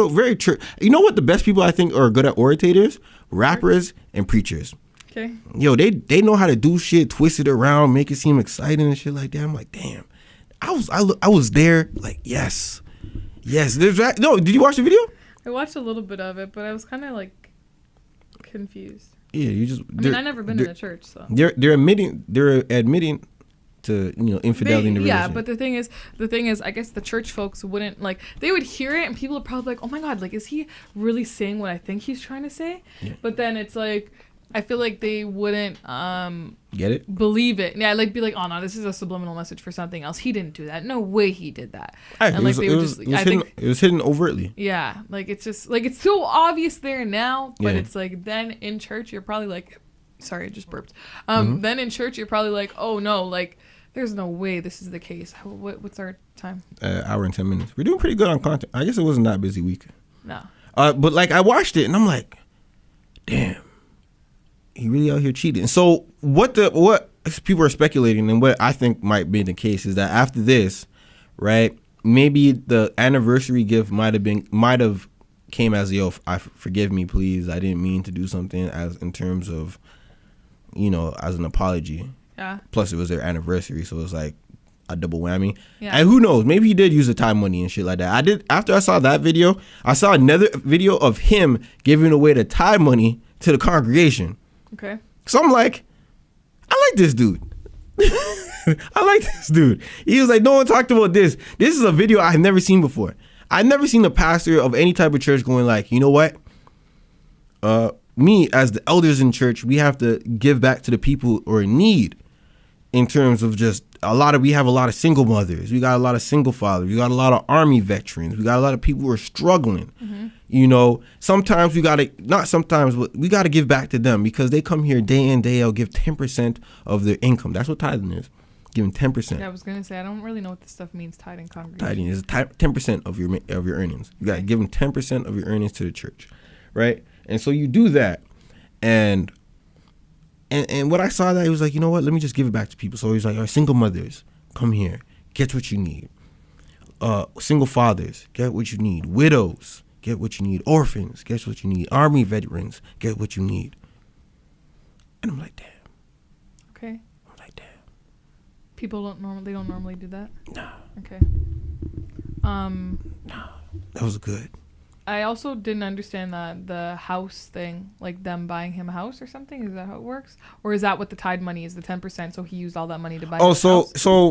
you know what the best people I think are good at orators? Rappers and preachers. Okay. Yo, they know how to do shit, twist it around, make it seem exciting and shit like that. I'm like, damn, I was there. Like, yes. No, did you watch the video? I watched a little bit of it, but I was kind of like confused. Yeah, I've never been in a church, so they're admitting to, you know, infidelity in the religion. Yeah, but the thing is, I guess the church folks wouldn't like. They would hear it, and people would probably like, oh my god, like, is he really saying what I think he's trying to say? Yeah. But then it's like, I feel like they wouldn't get it, believe it. Yeah, like be like, oh no, this is a subliminal message for something else. He didn't do that. No way he did that. And like they would just, I think it was hidden overtly. Yeah, like it's just like it's so obvious there now, but Yeah. it's like then in church you're probably like, sorry, I just burped. Then in church you're probably like, oh no, like there's no way this is the case. What's our time? Hour and 10 minutes. We're doing pretty good on content. I guess it wasn't that busy week. No. But like I watched it and I'm like, damn, he really out here cheating. So what people are speculating, and what I think might be the case, is that after this, right, maybe the anniversary gift might have came as, yo, forgive me, please, I didn't mean to do something, as in terms of, you know, as an apology. Yeah. Plus it was their anniversary, so it was like a double whammy. Yeah. And who knows, maybe he did use the time money and shit like that. After I saw that video, I saw another video of him giving away the time money to the congregation. Okay. So I'm like, I like this dude. I like this dude. He was like, no one talked about this. This is a video I have never seen before. I've never seen a pastor of any type of church going like, you know what? Me as the elders in church, we have to give back to the people who are in need, in terms of just we have a lot of single mothers. We got a lot of single fathers. We got a lot of army veterans. We got a lot of people who are struggling. You know, sometimes not sometimes, but we got to give back to them, because they come here day in, day out, give 10% of their income. That's what tithing is. Giving 10%. Yeah, I was going to say, I don't really know what this stuff means, tithing congregation. Tithing is 10% of your earnings. You got to give them 10% of your earnings to the church, right? And so you do that, and what I saw that, he was like, you know what, let me just give it back to people. So he's like, all right, single mothers, come here, get what you need. Single fathers, get what you need. Widows, get what you need. Orphans, get what you need. Army veterans, get what you need. And I'm like, damn. Okay. I'm like, damn. People don't normally do that? Nah. Okay. Nah. That was good. I also didn't understand the house thing, like them buying him a house or something. Is that how it works, or is that what the tithe money is, the 10%? So he used all that money to buy. So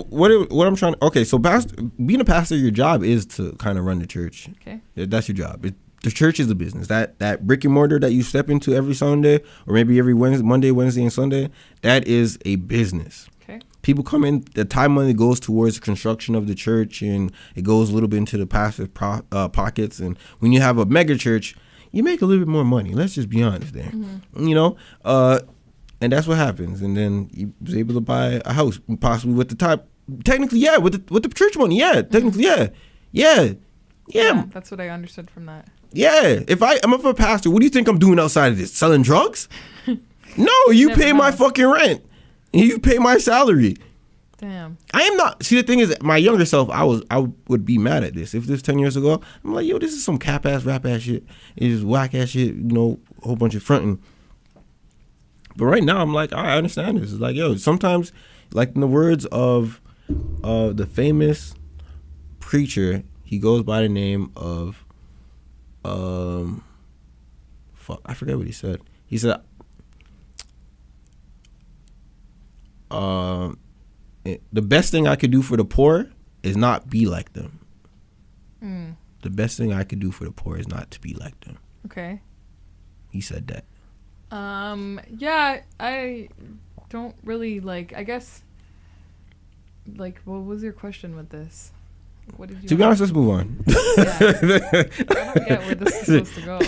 what I'm trying to, okay, so being a pastor, your job is to kind of run the church. Okay. That's your job. The church is a business. That brick and mortar that you step into every Sunday, or maybe every Monday, Wednesday, and Sunday, that is a business. Okay. People come in, the time money goes towards the construction of the church, and it goes a little bit into the pastor's pockets. And when you have a mega church, you make a little bit more money. Let's just be honest there. You know, and that's what happens. And then he was able to buy a house, possibly with the type. Technically, yeah, with the church money, yeah. Technically, yeah. That's what I understood from that. Yeah. If I'm a pastor, what do you think I'm doing outside of this? Selling drugs? No, you pay my fucking rent. You pay my salary. Damn. I am not. See, the thing is, my younger self, I would be mad at this. If this 10 years ago, I'm like, yo, this is some cap ass, rap ass shit. It's whack ass shit. You know, a whole bunch of fronting. But right now, I'm like, I understand this. It's like, yo, sometimes, like in the words of the famous preacher, he goes by the name of, I forget what he said. He said, the best thing I could do for the poor is not be like them. The best thing I could do for the poor is not to be like them. Okay. He said that. Yeah, I don't really I guess, what was your question with this? What did you? To be honest, let's move on. Yeah. I don't get where this is supposed to go.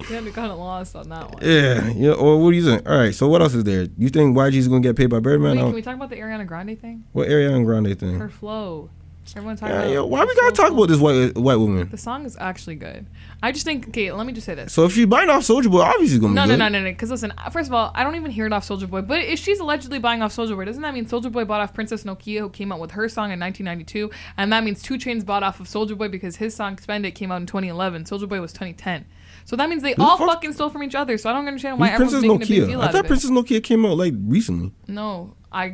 Yeah, we kind of lost on that one. Yeah. Or what do you think? All right. So what else is there? You think YG is gonna get paid by Birdman? Wait, can we talk about the Ariana Grande thing? What Ariana Grande thing? Her flow. Everyone talking about. Why we gotta talk about this white woman? The song is actually good. I just think. Okay, let me just say this. So if she's buying off Soulja Boy, obviously it's gonna be good. No. Because listen, first of all, I don't even hear it off Soulja Boy. But if she's allegedly buying off Soulja Boy, doesn't that mean Soulja Boy bought off Princess Nokia, who came out with her song in 1992, and that means 2 Chainz bought off of Soulja Boy because his song "Spend It" came out in 2011. Soulja Boy was 2010. So that means they all fucking stole from each other. So I don't understand why everyone's making a big deal out of it. I thought Princess Nokia came out like recently. No, I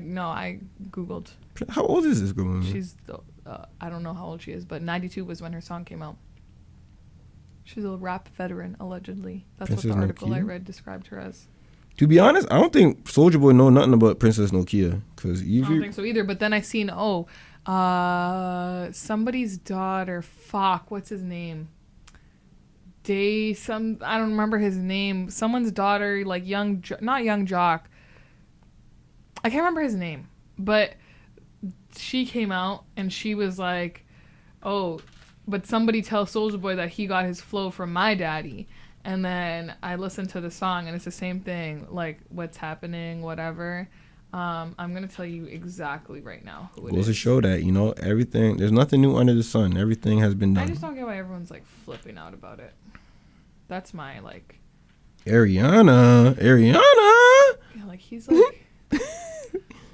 googled. How old is this girl? She's I don't know how old she is, but 92 was when her song came out. She's a rap veteran, allegedly. That's Princess what the article Nokia? I read described her as. To be honest, I don't think Soulja Boy know nothing about Princess Nokia. I don't think so either. But then I seen somebody's daughter. Fuck, what's his name? I don't remember his name. Someone's daughter, like not Young Jock. I can't remember his name, but she came out and she was like, "Oh, but somebody tell Soulja Boy that he got his flow from my daddy." And then I listened to the song and it's the same thing, like what's happening, whatever. I'm gonna tell you exactly right now who it is. Goes to show that everything. There's nothing new under the sun. Everything has been done. I just don't get why everyone's like flipping out about it. That's my like. Ariana. Yeah, like he's like.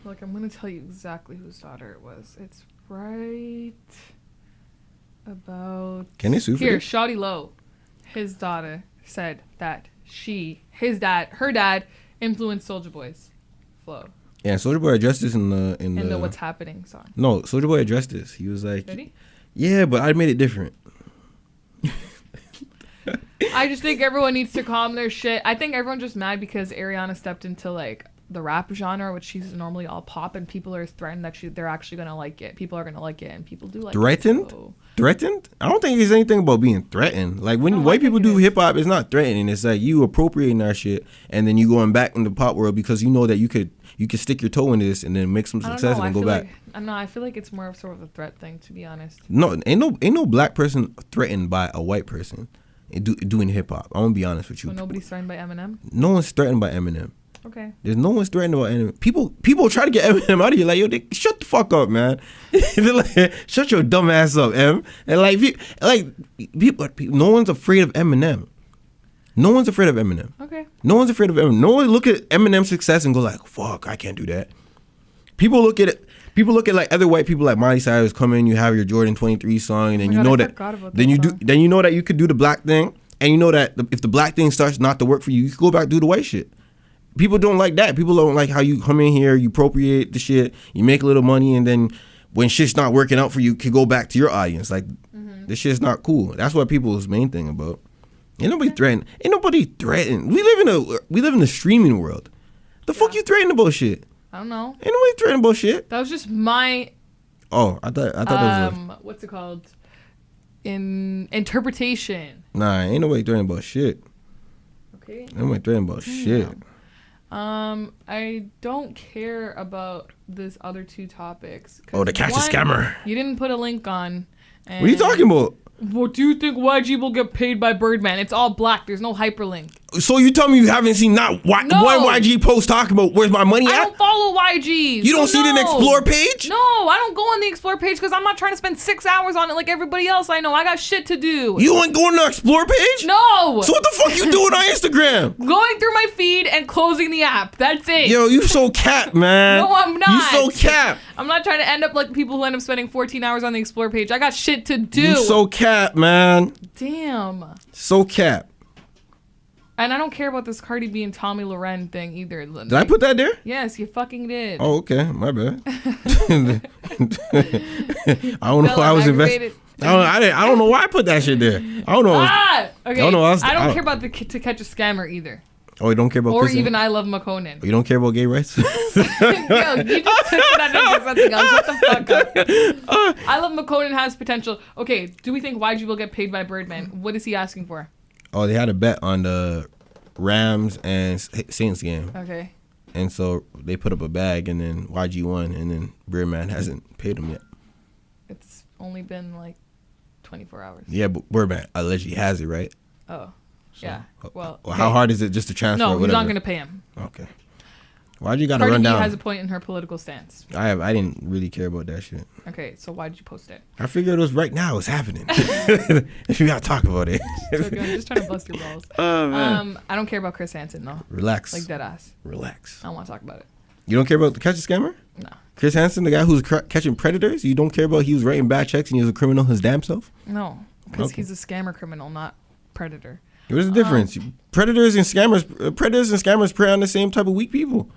Look, I'm gonna tell you exactly whose daughter it was. It's right about. Can they sue for here? this? Shawty Low, his daughter said that her dad influenced Soulja Boy's flow. Yeah, Soulja Boy addressed this in the What's Happening song. No, Soulja Boy addressed this. He was like, did he? Yeah, but I made it different. I just think everyone needs to calm their shit. I think everyone's just mad because Ariana stepped into like the rap genre, which she's normally all pop, and people are threatened that they're actually gonna like it. People are gonna like it, and people do like threatened? it. So. Threatened? I don't think it's anything about being threatened. Like when white people do hip hop, it's not threatening. It's like you appropriating that shit, and then you going back in the pop world because you know that you could stick your toe in this and then make some success and then go back. I feel like it's more of sort of a threat thing, to be honest. No, ain't no black person threatened by a white person doing hip hop. I'm gonna be honest with you. So nobody's threatened by Eminem? No one's threatened by Eminem. Okay. There's no one's threatened about Eminem. People try to get Eminem out of here. Like, yo, shut the fuck up, man. Like, shut your dumb ass up, Em. And people, no one's afraid of Eminem. No one's afraid of Eminem. Okay. No one's afraid of Eminem. No one look at Eminem's success and go like, fuck, I can't do that. People look at it. People look at like other white people like Miley Cyrus come in, you have your Jordan 23 song, and then you know that you could do the black thing, and you know that if the black thing starts not to work for you, you can go back and do the white shit. People don't like that. People don't like how you come in here, you appropriate the shit, you make a little money, and then when shit's not working out for you, you can go back to your audience. Like, this shit's not cool. That's what people's main thing about. Ain't nobody threatened. Ain't nobody threatened. We live in the streaming world. The fuck you threatening about shit? I don't know. Ain't nobody threatening about shit. That was just my. Oh, I thought that was. What's it called? In interpretation. Nah, ain't nobody threatening about shit. Okay. Ain't nobody threatening about shit. I don't care about this other 2 topics. Oh, the catch the scammer. You didn't put a link on. What are you talking about? What do you think YG will get paid by Birdman? It's all black. There's no hyperlink. So you tell me you haven't seen one YG post talking about where's my money at? I don't follow YG. You don't see the Explore page? No, I don't go on the Explore page because I'm not trying to spend 6 hours on it like everybody else I know. I got shit to do. You ain't going to the Explore page? No. So what the fuck you doing on Instagram? Going through my feed and closing the app. That's it. Yo, you so cap, man. No, I'm not. You so cap. I'm not trying to end up like people who end up spending 14 hours on the Explore page. I got shit to do. You so cap, man. Damn. So cap. And I don't care about this Cardi B and Tommy Loren thing either. Did I put that there? Yes, you fucking did. Oh, okay. My bad. I don't know why I was invested. I don't know why I put that shit there. I don't know. Okay. I don't care about To Catch a Scammer either. Oh, you don't care about Or Kristen? even I Love McConan. You don't care about gay rights? Yo, you just took that into something else. Shut the fuck up. I Love McConan has potential. Okay, do we think YG will get paid by Birdman? What is he asking for? Oh, they had a bet on the Rams and Saints game. Okay. And so they put up a bag, and then YG won, and then Birdman hasn't paid him yet. It's only been like 24 hours. Yeah, but Birdman allegedly has it, right? Oh, So, yeah. Well, how hard is it just to transfer? No, or he's not whatever? going to pay him. Okay. Why'd you gotta Cardi run B down? has a point in her political stance. I didn't really care about that shit. Okay, so why did you post it? I figured it was right now. It's happening. We gotta talk about it. So I'm just trying to bust your balls. Oh man. I don't care about Chris Hansen though. Relax. Like dead ass. Relax. I don't want to talk about it. You don't care about the Catch a Scammer? No. Chris Hansen, the guy who's catching predators. You don't care about he was writing bad checks and he was a criminal his damn self. No, because Okay. he's a scammer criminal, not predator. What's the difference? Predators and scammers prey on the same type of weak people.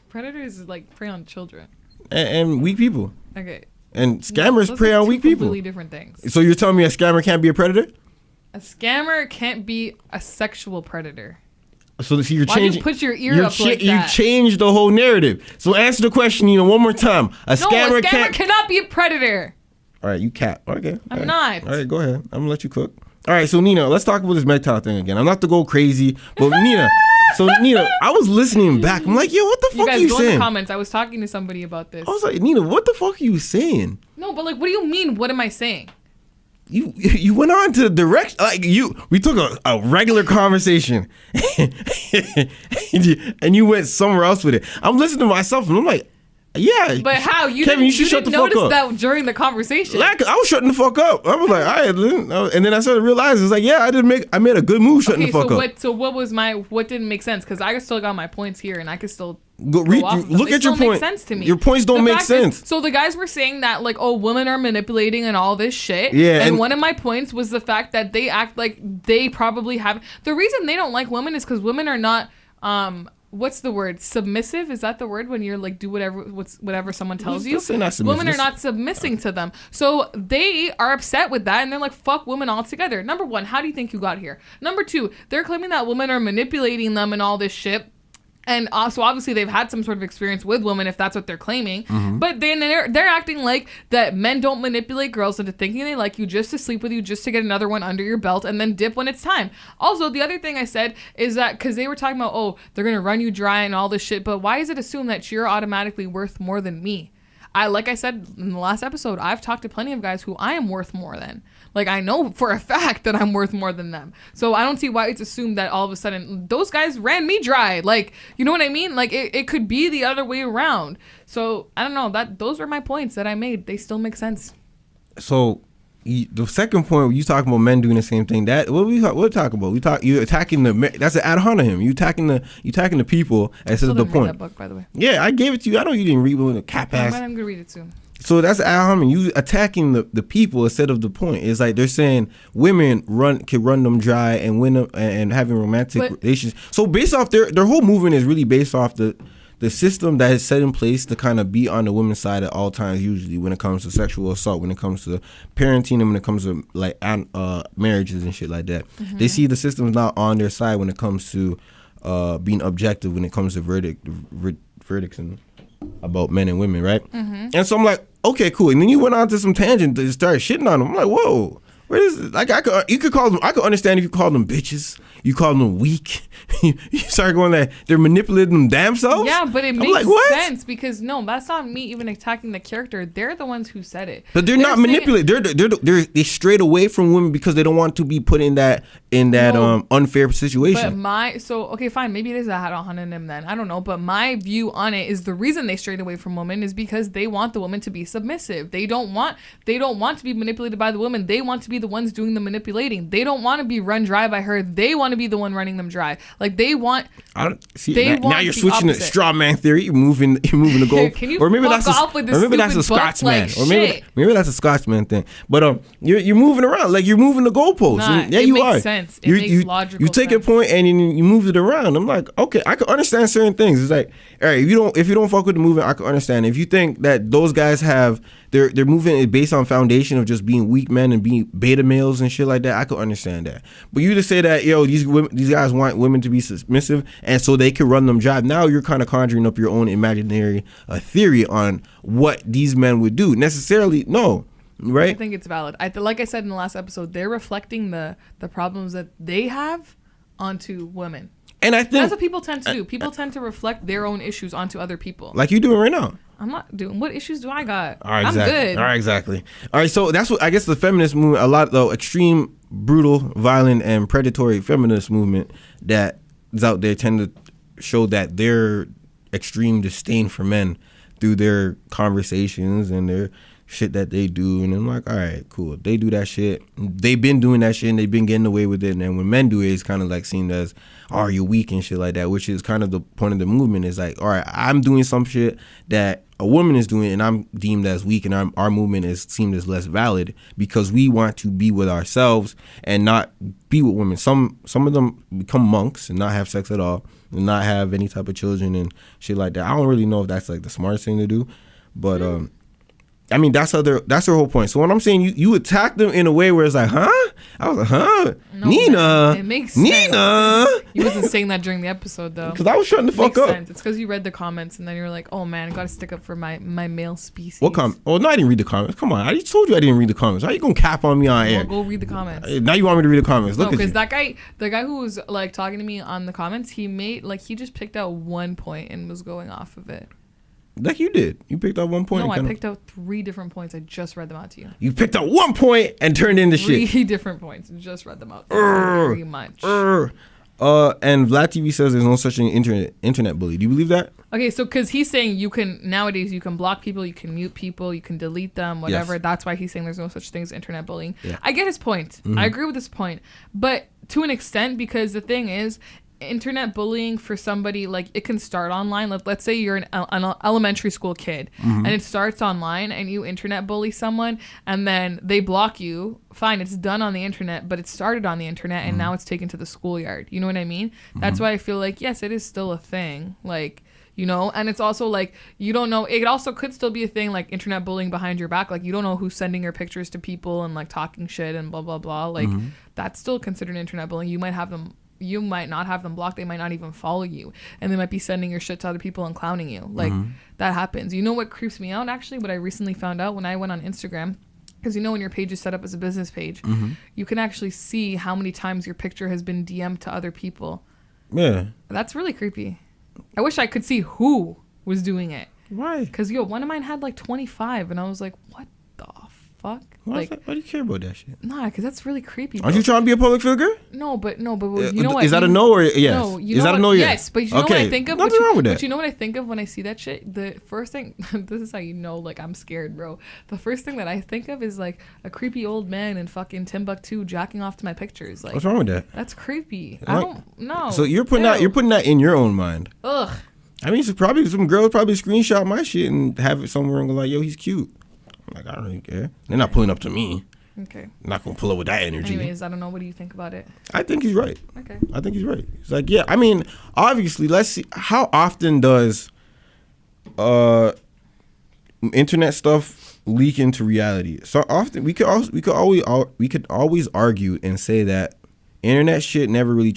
Predators is like prey on children. And weak people. Okay. And scammers Those prey are on two weak people. completely different things. So you're telling me a scammer can't be a predator? A scammer can't be a sexual predator. So you're Why do you changing. put your ear up like You that? changed the whole narrative. So answer the question, one more time. A scammer can't. cannot be a predator. All right, you cap. Okay. I'm all right. not. All right, go ahead. I'm gonna let you cook. All right, so Nina, let's talk about this MGTOW thing again. I'm not to go crazy, but Nina, I was listening back. I'm like, yo, what the You fuck are guys you go in saying? the comments. I was talking to somebody about this. I was like, Nina, what the fuck are you saying? No, but like, what do you mean? What am I saying? You went on to direct we took a regular conversation and you went somewhere else with it. I'm listening to myself and I'm like, yeah. But how? Kevin, you should shut the fuck notice up. that during the conversation. Like, I was shutting the fuck up. I was like, all right, and then I started realizing it's like, yeah, I made a good move shutting the fuck up. So what didn't make sense? Because I still got my points here, and I could still Look They at your still make point. sense to me. Your points don't The make fact is- sense. So the guys were saying that like, oh, women are manipulating and all this shit. Yeah, And and- one of my points was the fact that they act like they probably have. The reason they don't like women is because women are not. What's the word? Submissive? Is that the word when you're like do whatever someone tells you? Let's say not submissive. Women are not submissing to them. So they are upset with that and they're like, fuck women altogether. Number one, how do you think you got here? Number two, they're claiming that women are manipulating them and all this shit. And so obviously they've had some sort of experience with women if that's what they're claiming. Mm-hmm. But then they're acting like that men don't manipulate girls into thinking they like you just to sleep with you, just to get another one under your belt and then dip when it's time. Also, the other thing I said is that because they were talking about, oh, they're going to run you dry and all this shit. But why is it assumed that you're automatically worth more than me? Like I said in the last episode, I've talked to plenty of guys who I am worth more than. Like, I know for a fact that I'm worth more than them. So I don't see why it's assumed that all of a sudden those guys ran me dry. Like, you know what I mean? Like, it could be the other way around. So I don't know. Those are my points that I made. They still make sense. So the second point, you talking about men doing the same thing. That what we talking about? You attacking that's an ad hominem. You attacking the people instead of the Still didn't read point. that book, by the way. Yeah, I gave it to you. I know you didn't read with a cap But ass. I'm gonna read it soon. So that's ad hominem. You attacking the people instead of the point. It's like they're saying women can run them dry and win them and having romantic relations. So based off their whole movement is really based off the system that is set in place to kind of be on the women's side at all times, usually when it comes to sexual assault, when it comes to parenting, and when it comes to like marriages and shit like that. Mm-hmm. They see the system's not on their side when it comes to being objective, when it comes to verdicts and about men and women, right? Mm-hmm. And so I'm like, okay, cool. And then you went on to some tangent to start shitting on them. I'm like, whoa. Where is it? Like I could call them. I could understand if you call them bitches. You call them weak. You start going that they're manipulating them damn selves. Yeah, but it I'm makes like, what? sense because no, that's not me even attacking the character. They're the ones who said it. But they're not saying- manipulating. They strayed away from women because they don't want to be put in that No. unfair situation. But okay, fine, maybe it is a hat on him then. I don't know. But my view on it is the reason they strayed away from women is because they want the woman to be submissive. They don't want to be manipulated by the woman. They want to be the ones doing the manipulating. They don't want to be run dry by her. They want to be the one running them dry. Like they want. I don't see. They Now want you're the switching to opposite. straw man theory. You're moving the goal. Can you or maybe fuck that's off with this maybe that's a stupid book? Scotsman. Like, or shit. maybe that's a Scotsman thing. But you're moving around like you're moving the goalposts. Nah, And yeah, it you makes are. sense. It makes logical You take a sense. point and you move it around. I'm like, okay, I can understand certain things. It's like, all right, if you don't fuck with the movement, I can understand. If you think that those guys have their movement is based on foundation of just being weak men and being beta males and shit like that, I could understand that. But you just say that, these guys want women to be submissive and so they can run them dry. Now you're kind of conjuring up your own imaginary theory on what these men would do. Necessarily, no. Right? I think it's valid. Like I said in the last episode, they're reflecting the problems that they have onto women. And I think that's what people tend to do. People tend to reflect their own issues onto other people. Like you doing right now. I'm not doing. What issues do I got? All right, I'm exactly. good. All right, exactly. All right, so that's what I guess the feminist movement, a lot though, extreme, brutal, violent, and predatory feminist movement that is out there tend to show that their extreme disdain for men through their conversations and their shit that they do. And I'm like, all right, cool. They do that shit. They've been doing that shit and they've been getting away with it. And then when men do it, it's kind of like seen as, oh, you're weak and shit like that, which is kind of the point of the movement is like, all right, I'm doing some shit that a woman is doing and I'm deemed as weak, and our movement is seen as less valid because we want to be with ourselves and not be with women. Some of them become monks and not have sex at all and not have any type of children and shit like that. I don't really know if that's like the smartest thing to do, but I mean, that's their whole point. So when I'm saying you attack them in a way where it's like, huh? I was like, huh? No, Nina. man. It makes sense. Nina. You wasn't saying that during the episode, though. Because I was shutting the fuck up. Sense. It's because you read the comments and then you're like, oh, man, I got to stick up for my male species. What comment? Oh, no, I didn't read the comments. Come on. I just told you I didn't read the comments. How you going to cap on me on air? Well, go read the comments. Now you want me to read the comments. Look no, at you. because the guy who was like talking to me on the comments, he just picked out 1 point and was going off of it. Like you did. You picked out 1 point. No, I picked out 3 different points. I just read them out to you. You picked out 1 point and turned into shit. 3 different points and just read them out. Very much. And Vlad TV says there's no such thing internet bully. Do you believe that? Okay, so because he's saying nowadays you can block people, you can mute people, you can delete them, whatever. Yes. That's why he's saying there's no such thing as internet bullying. Yeah. I get his point. Mm-hmm. I agree with his point. But to an extent, because the thing is, internet bullying for somebody, like, it can start online. Let's say you're an elementary school kid and it starts online and you internet bully someone and then they block you. Fine, it's done on the internet, but it started on the internet and now it's taken to the schoolyard. You know what I mean? That's why I feel like, yes, it is still a thing. Like, you know, and it's also like, you don't know, it also could still be a thing, like internet bullying behind your back. Like, you don't know who's sending your pictures to people and like talking shit and blah, blah, blah. Like, that's still considered internet bullying. You might not have them blocked. They might not even follow you. And they might be sending your shit to other people and clowning you. Like, that happens. You know what creeps me out, actually? What I recently found out when I went on Instagram, because you know when your page is set up as a business page, you can actually see how many times your picture has been DM'd to other people. Yeah. That's really creepy. I wish I could see who was doing it. Why? Because, one of mine had like 25, and I was like, what the fuck? Why do you care about that shit? Nah, because that's really creepy. Aren't you trying to be a public figure? No, but you know what? Is that a no or yes? No, is that a no? Yes, but you know what I think of. Nothing wrong with that. But you know what I think of when I see that shit? The first thing, this is how you know, like, I'm scared, bro. The first thing that I think of is like a creepy old man in fucking Timbuktu jacking off to my pictures. Like, what's wrong with that? That's creepy. Like, I don't know. So you're putting that in your own mind. Ugh. I mean, some girls probably screenshot my shit and have it somewhere and go like, yo, he's cute. I'm like, I don't really care. They're not pulling up to me. Okay. I'm not gonna pull up with that energy. Anyways, I don't know. What do you think about it? I think he's right. Okay. I think he's right. It's like, yeah, I mean, obviously, let's see, how often does internet stuff leak into reality? So often we could always argue and say that internet shit never really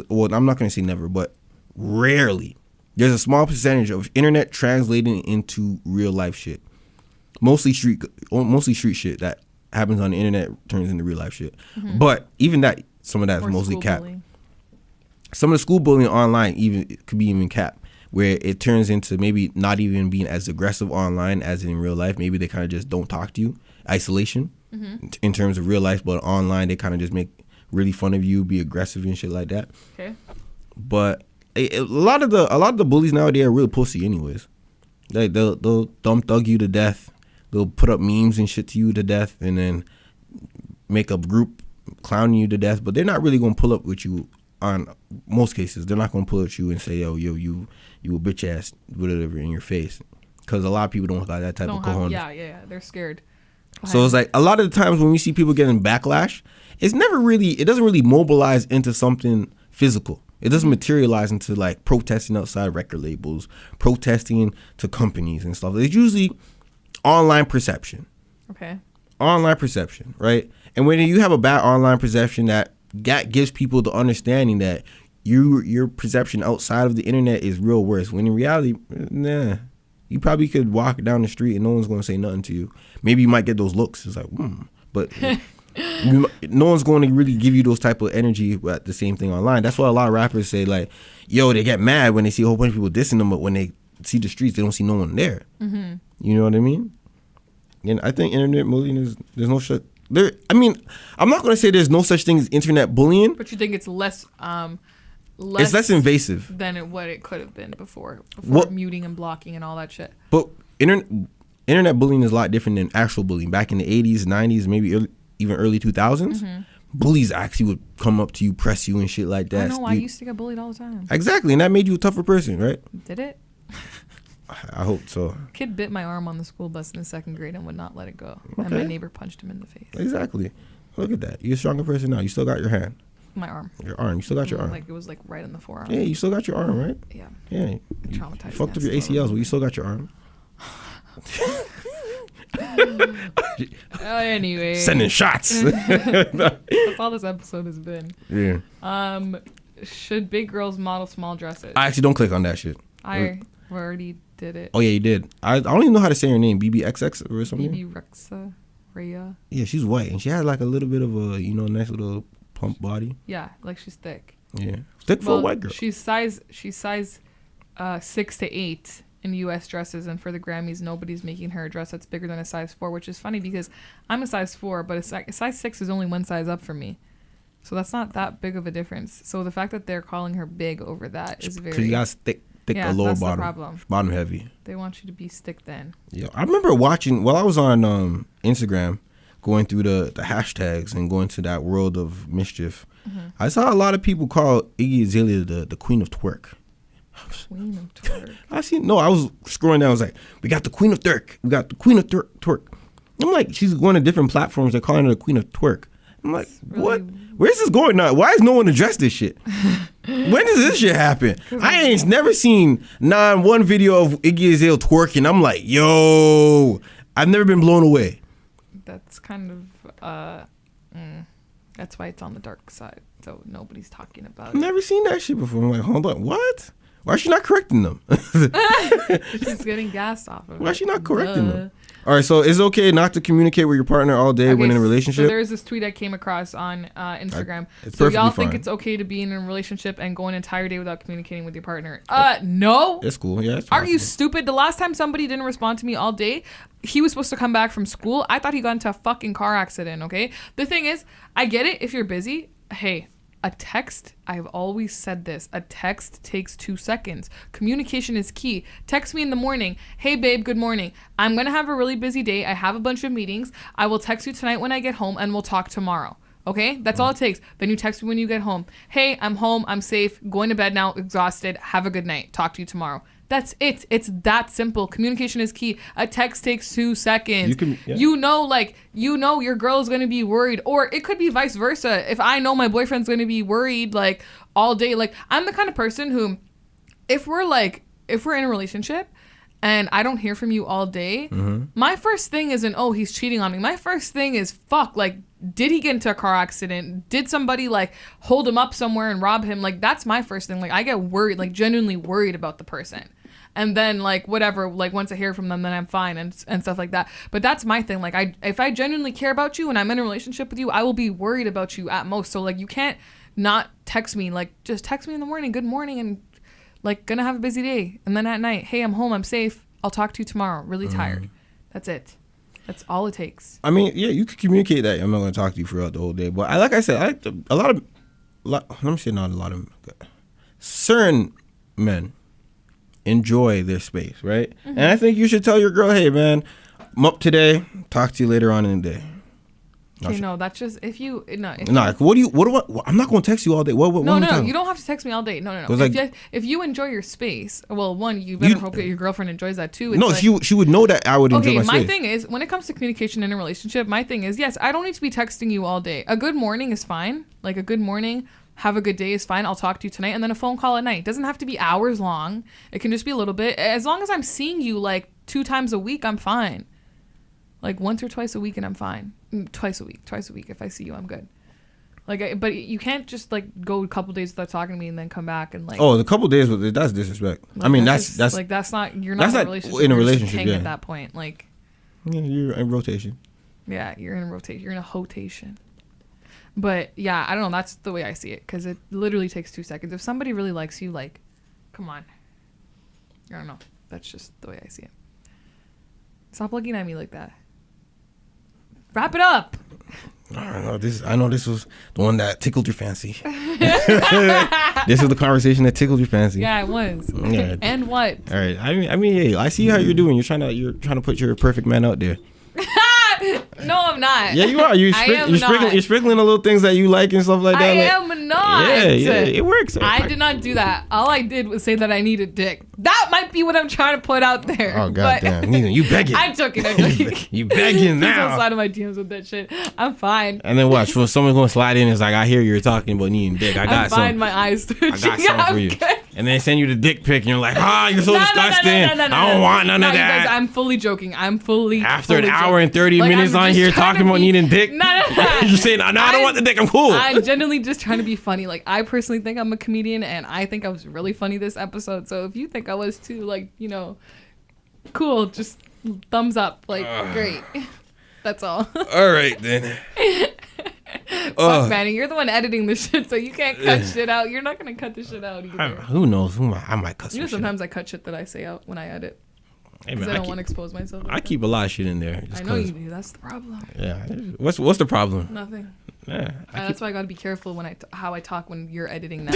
well, I'm not gonna say never, but rarely. There's a small percentage of internet translating into real life shit. Mostly street shit that happens on the internet turns into real life shit. But even that, some of that is mostly cap. Some of the school bullying online could be even cap, where it turns into maybe not even being as aggressive online as in real life. Maybe they kind of just don't talk to you. Isolation in terms of real life, but online they kind of just make really fun of you, be aggressive and shit like that. Okay. But a lot of the bullies nowadays are real pussy anyways. Like they'll dumb thug you to death. They'll put up memes and shit to you to death, and then make a group clowning you to death. But they're not really gonna pull up with you on most cases. They're not gonna pull at you and say, yo, you a bitch ass, whatever, in your face, because a lot of people don't got that type of cojones. Yeah, they're scared. So it's like a lot of the times when we see people getting backlash, it doesn't really mobilize into something physical. It doesn't materialize into like protesting outside record labels, protesting to companies and stuff. It's usually online perception. Okay. Online perception, right? And when you have a bad online perception, that gives people the understanding that your perception outside of the internet is real worse. When in reality, nah. You probably could walk down the street and no one's going to say nothing to you. Maybe you might get those looks. It's like, but No one's going to really give you those type of energy at the same thing online. That's why a lot of rappers say like, yo, they get mad when they see a whole bunch of people dissing them, but when they see the streets, they don't see no one there. Mm-hmm. You know what I mean? And I think internet bullying there's no shit. I mean, I'm not going to say there's no such thing as internet bullying. But you think it's less it's less invasive than what it could have been before muting and blocking and all that shit. But internet bullying is a lot different than actual bullying. Back in the 80s, 90s, maybe even early 2000s, bullies actually would come up to you, press you and shit like that. I know, I used to get bullied all the time. Exactly, and that made you a tougher person, right? Did it? I hope so. Kid bit my arm on the school bus in the 2nd grade and would not let it go. Okay. And my neighbor punched him in the face. Exactly. Look at that. You're a stronger person now. You still got your hand. My arm. Your arm. You still got your arm. Like it was like right in the forearm. Yeah, you still got your arm, right? Yeah. Yeah. Traumatized. You fucked up your ACLs, but you still got your arm. Anyway. Sending shots. That's all this episode has been. Yeah. Should big girls model small dresses? I actually don't click on that shit. I already did it. Oh yeah, you did. I don't even know how to say her name. BBXX or something. BB Rexa Rhea. Yeah, she's white and she has like a little bit of a nice little plump body. Yeah, like she's thick. Yeah, thick for a white girl. She's size 6 to 8 in U.S. dresses, and for the Grammys, nobody's making her a dress that's bigger than a size 4, which is funny because I'm a size 4, but a size 6 is only one size up for me. So that's not that big of a difference. So the fact that they're calling her big over that is very... Because you got thick a lower that's bottom. The problem. Bottom heavy. They want you to be stick thin. Yeah, I remember watching, while I was on Instagram, going through the hashtags and going to that world of mischief, I saw a lot of people call Iggy Azalea the queen of twerk. Queen of twerk. I was scrolling down, I was like, we got the queen of twerk. We got the queen of twerk. I'm like, she's going to different platforms, they're calling her the queen of twerk. I'm like, really, what? Where's this going now? Why has no one addressed this shit? When does this shit happen? I ain't never seen one video of Iggy Azalea twerking. I'm like, yo, I've never been blown away. That's kind of, that's why it's on the dark side. So nobody's talking about it. I've never seen that shit before. I'm like, hold on, what? Why is she not correcting them? She's getting gassed off of it. Why is she not correcting them? All right, so is it okay not to communicate with your partner all day when in a relationship? So there's this tweet I came across on Instagram. So y'all think it's okay to be in a relationship and go an entire day without communicating with your partner? No. It's cool. Yeah, Are you stupid? The last time somebody didn't respond to me all day, he was supposed to come back from school. I thought he got into a fucking car accident, okay? The thing is, I get it if you're busy. Hey, a text, I've always said this, a text takes 2 seconds. Communication is key. Text me in the morning. Hey, babe, good morning. I'm going to have a really busy day. I have a bunch of meetings. I will text you tonight when I get home and we'll talk tomorrow. Okay? That's all it takes. Then you text me when you get home. Hey, I'm home. I'm safe. Going to bed now. Exhausted. Have a good night. Talk to you tomorrow. That's it. It's that simple. Communication is key. A text takes 2 seconds. You know your girl is going to be worried. Or it could be vice versa. If I know my boyfriend's going to be worried like all day. Like I'm the kind of person who, if we're in a relationship and I don't hear from you all day, my first thing isn't, oh, he's cheating on me. My first thing is, fuck, like, did he get into a car accident? Did somebody like hold him up somewhere and rob him? Like that's my first thing. Like I get worried, like genuinely worried about the person. And then like whatever, like once I hear from them, then I'm fine and stuff like that. But that's my thing. Like if I genuinely care about you and I'm in a relationship with you, I will be worried about you at most. So like you can't not text me. Like just text me in the morning, good morning, and like gonna have a busy day. And then at night, hey, I'm home, I'm safe. I'll talk to you tomorrow. Really tired. That's it. That's all it takes. I mean, yeah, you could communicate that. I'm not going to talk to you throughout the whole day. But like I said, let me say not a lot of, certain men enjoy their space, right? And I think you should tell your girl, hey, man, I'm up today. Talk to you later on in the day. Okay, no, that's just if you no. I'm not going to text you all day. What no, you don't have to text me all day. No. If you enjoy your space, well, one, you better hope that your girlfriend enjoys that too. She would know that I would enjoy my space. My thing is, when it comes to communication in a relationship, my thing is, yes, I don't need to be texting you all day. A good morning is fine. Like a good morning, have a good day is fine. I'll talk to you tonight, and then a phone call at night. It doesn't have to be hours long. It can just be a little bit. As long as I'm seeing you like 2 times a week, I'm fine. Like once or twice a week and I'm fine. Twice a week if I see you, I'm good. Like, but you can't just like go a couple days without talking to me and then come back and like. Oh, the couple days that's disrespect. Like, I mean that's like that's not, you're not in a relationship. In a You're relationship, just at that point, like. Yeah, you're in rotation. Yeah, you're in a rotation. You're in a hotation. But yeah, I don't know. That's the way I see it because it literally takes 2 seconds. If somebody really likes you, like, come on. I don't know. That's just the way I see it. Stop looking at me like that. Wrap it up. I know this was the one that tickled your fancy. This is the conversation that tickled your fancy. Yeah, it was. Yeah. And what? All right. I mean, hey, I see how you're doing. You're trying to put your perfect man out there. No, I'm not. Yeah, you are. You're sprinkling the little things that you like and stuff like that. I am not. Yeah, it works. I did not do that. All I did was say that I need a dick. That might be what I'm trying to put out there. Oh, goddamn. You begging. I'm joking. You begging now. Please don't slide in my DMs with that shit. I'm fine. And then watch, when someone's going to slide in, it's like, I hear you're talking about needing dick. I'm fine. My eyes twitching. I got something for you. Good. And then they send you the dick pic, and you're like, you're so disgusting. I don't want none of that. Guys, I'm fully joking. After an hour and 30 minutes on here talking about needing dick, you're saying, no, I don't want the dick. I'm cool. I'm genuinely just trying to be funny. Like, I personally think I'm a comedian, and I think I was really funny this episode. So if you think I was too, like, you know, cool, just thumbs up. Like, great. That's all. All right, then. Fuck, Manny, you're the one editing this shit, so you can't cut shit out. You're not gonna cut this shit out either. Who knows? I might cut. You know, sometimes I cut shit that I say out when I edit. Hey, Because I don't want to expose myself. I keep a lot of shit in there. I know you do. That's the problem. Yeah. What's the problem? Nothing. Yeah. That's why I gotta be careful when how I talk when you're editing now.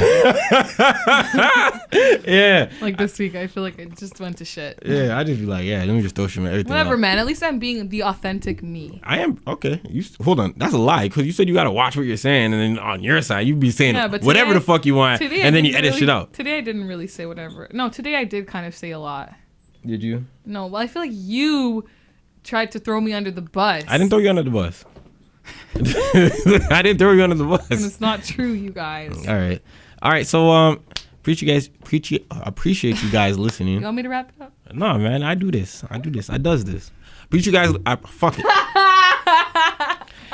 Yeah. Like this week, I feel like it just went to shit. Yeah, I just be like, let me just throw shit in everything. Whatever, out. man. At least I'm being the authentic me. I am okay. Hold on, that's a lie because you said you gotta watch what you're saying, and then on your side you be saying whatever the fuck you want, and then you edit shit out. Today I didn't really say whatever. No, today I did kind of say a lot. Did you? No, well, I feel like you tried to throw me under the bus. I didn't throw you under the bus. I didn't throw you under the bus. And it's not true, you guys. All right. So appreciate you guys listening. You want me to wrap it up? No, man, I do this. I does this. Appreciate you guys. Fuck it.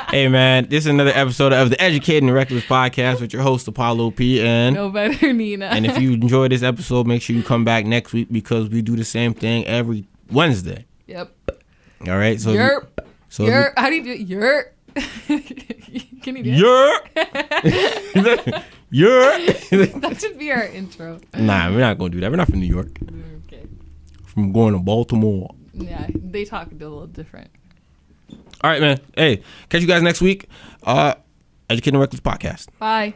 Hey, man, this is another episode of the Educated and Reckless podcast with your host, Apollo P. And no better, Nina. And if you enjoyed this episode, make sure you come back next week because we do the same thing every Wednesday. Yep. All right. So yerp. How do you do it? Yerp. Can you do it? Yerp. That should be our intro. Nah, we're not going to do that. We're not from New York. Okay. From going to Baltimore. Yeah, they talk a little different. All right, man. Hey, catch you guys next week. Educating Reckless Podcast. Bye.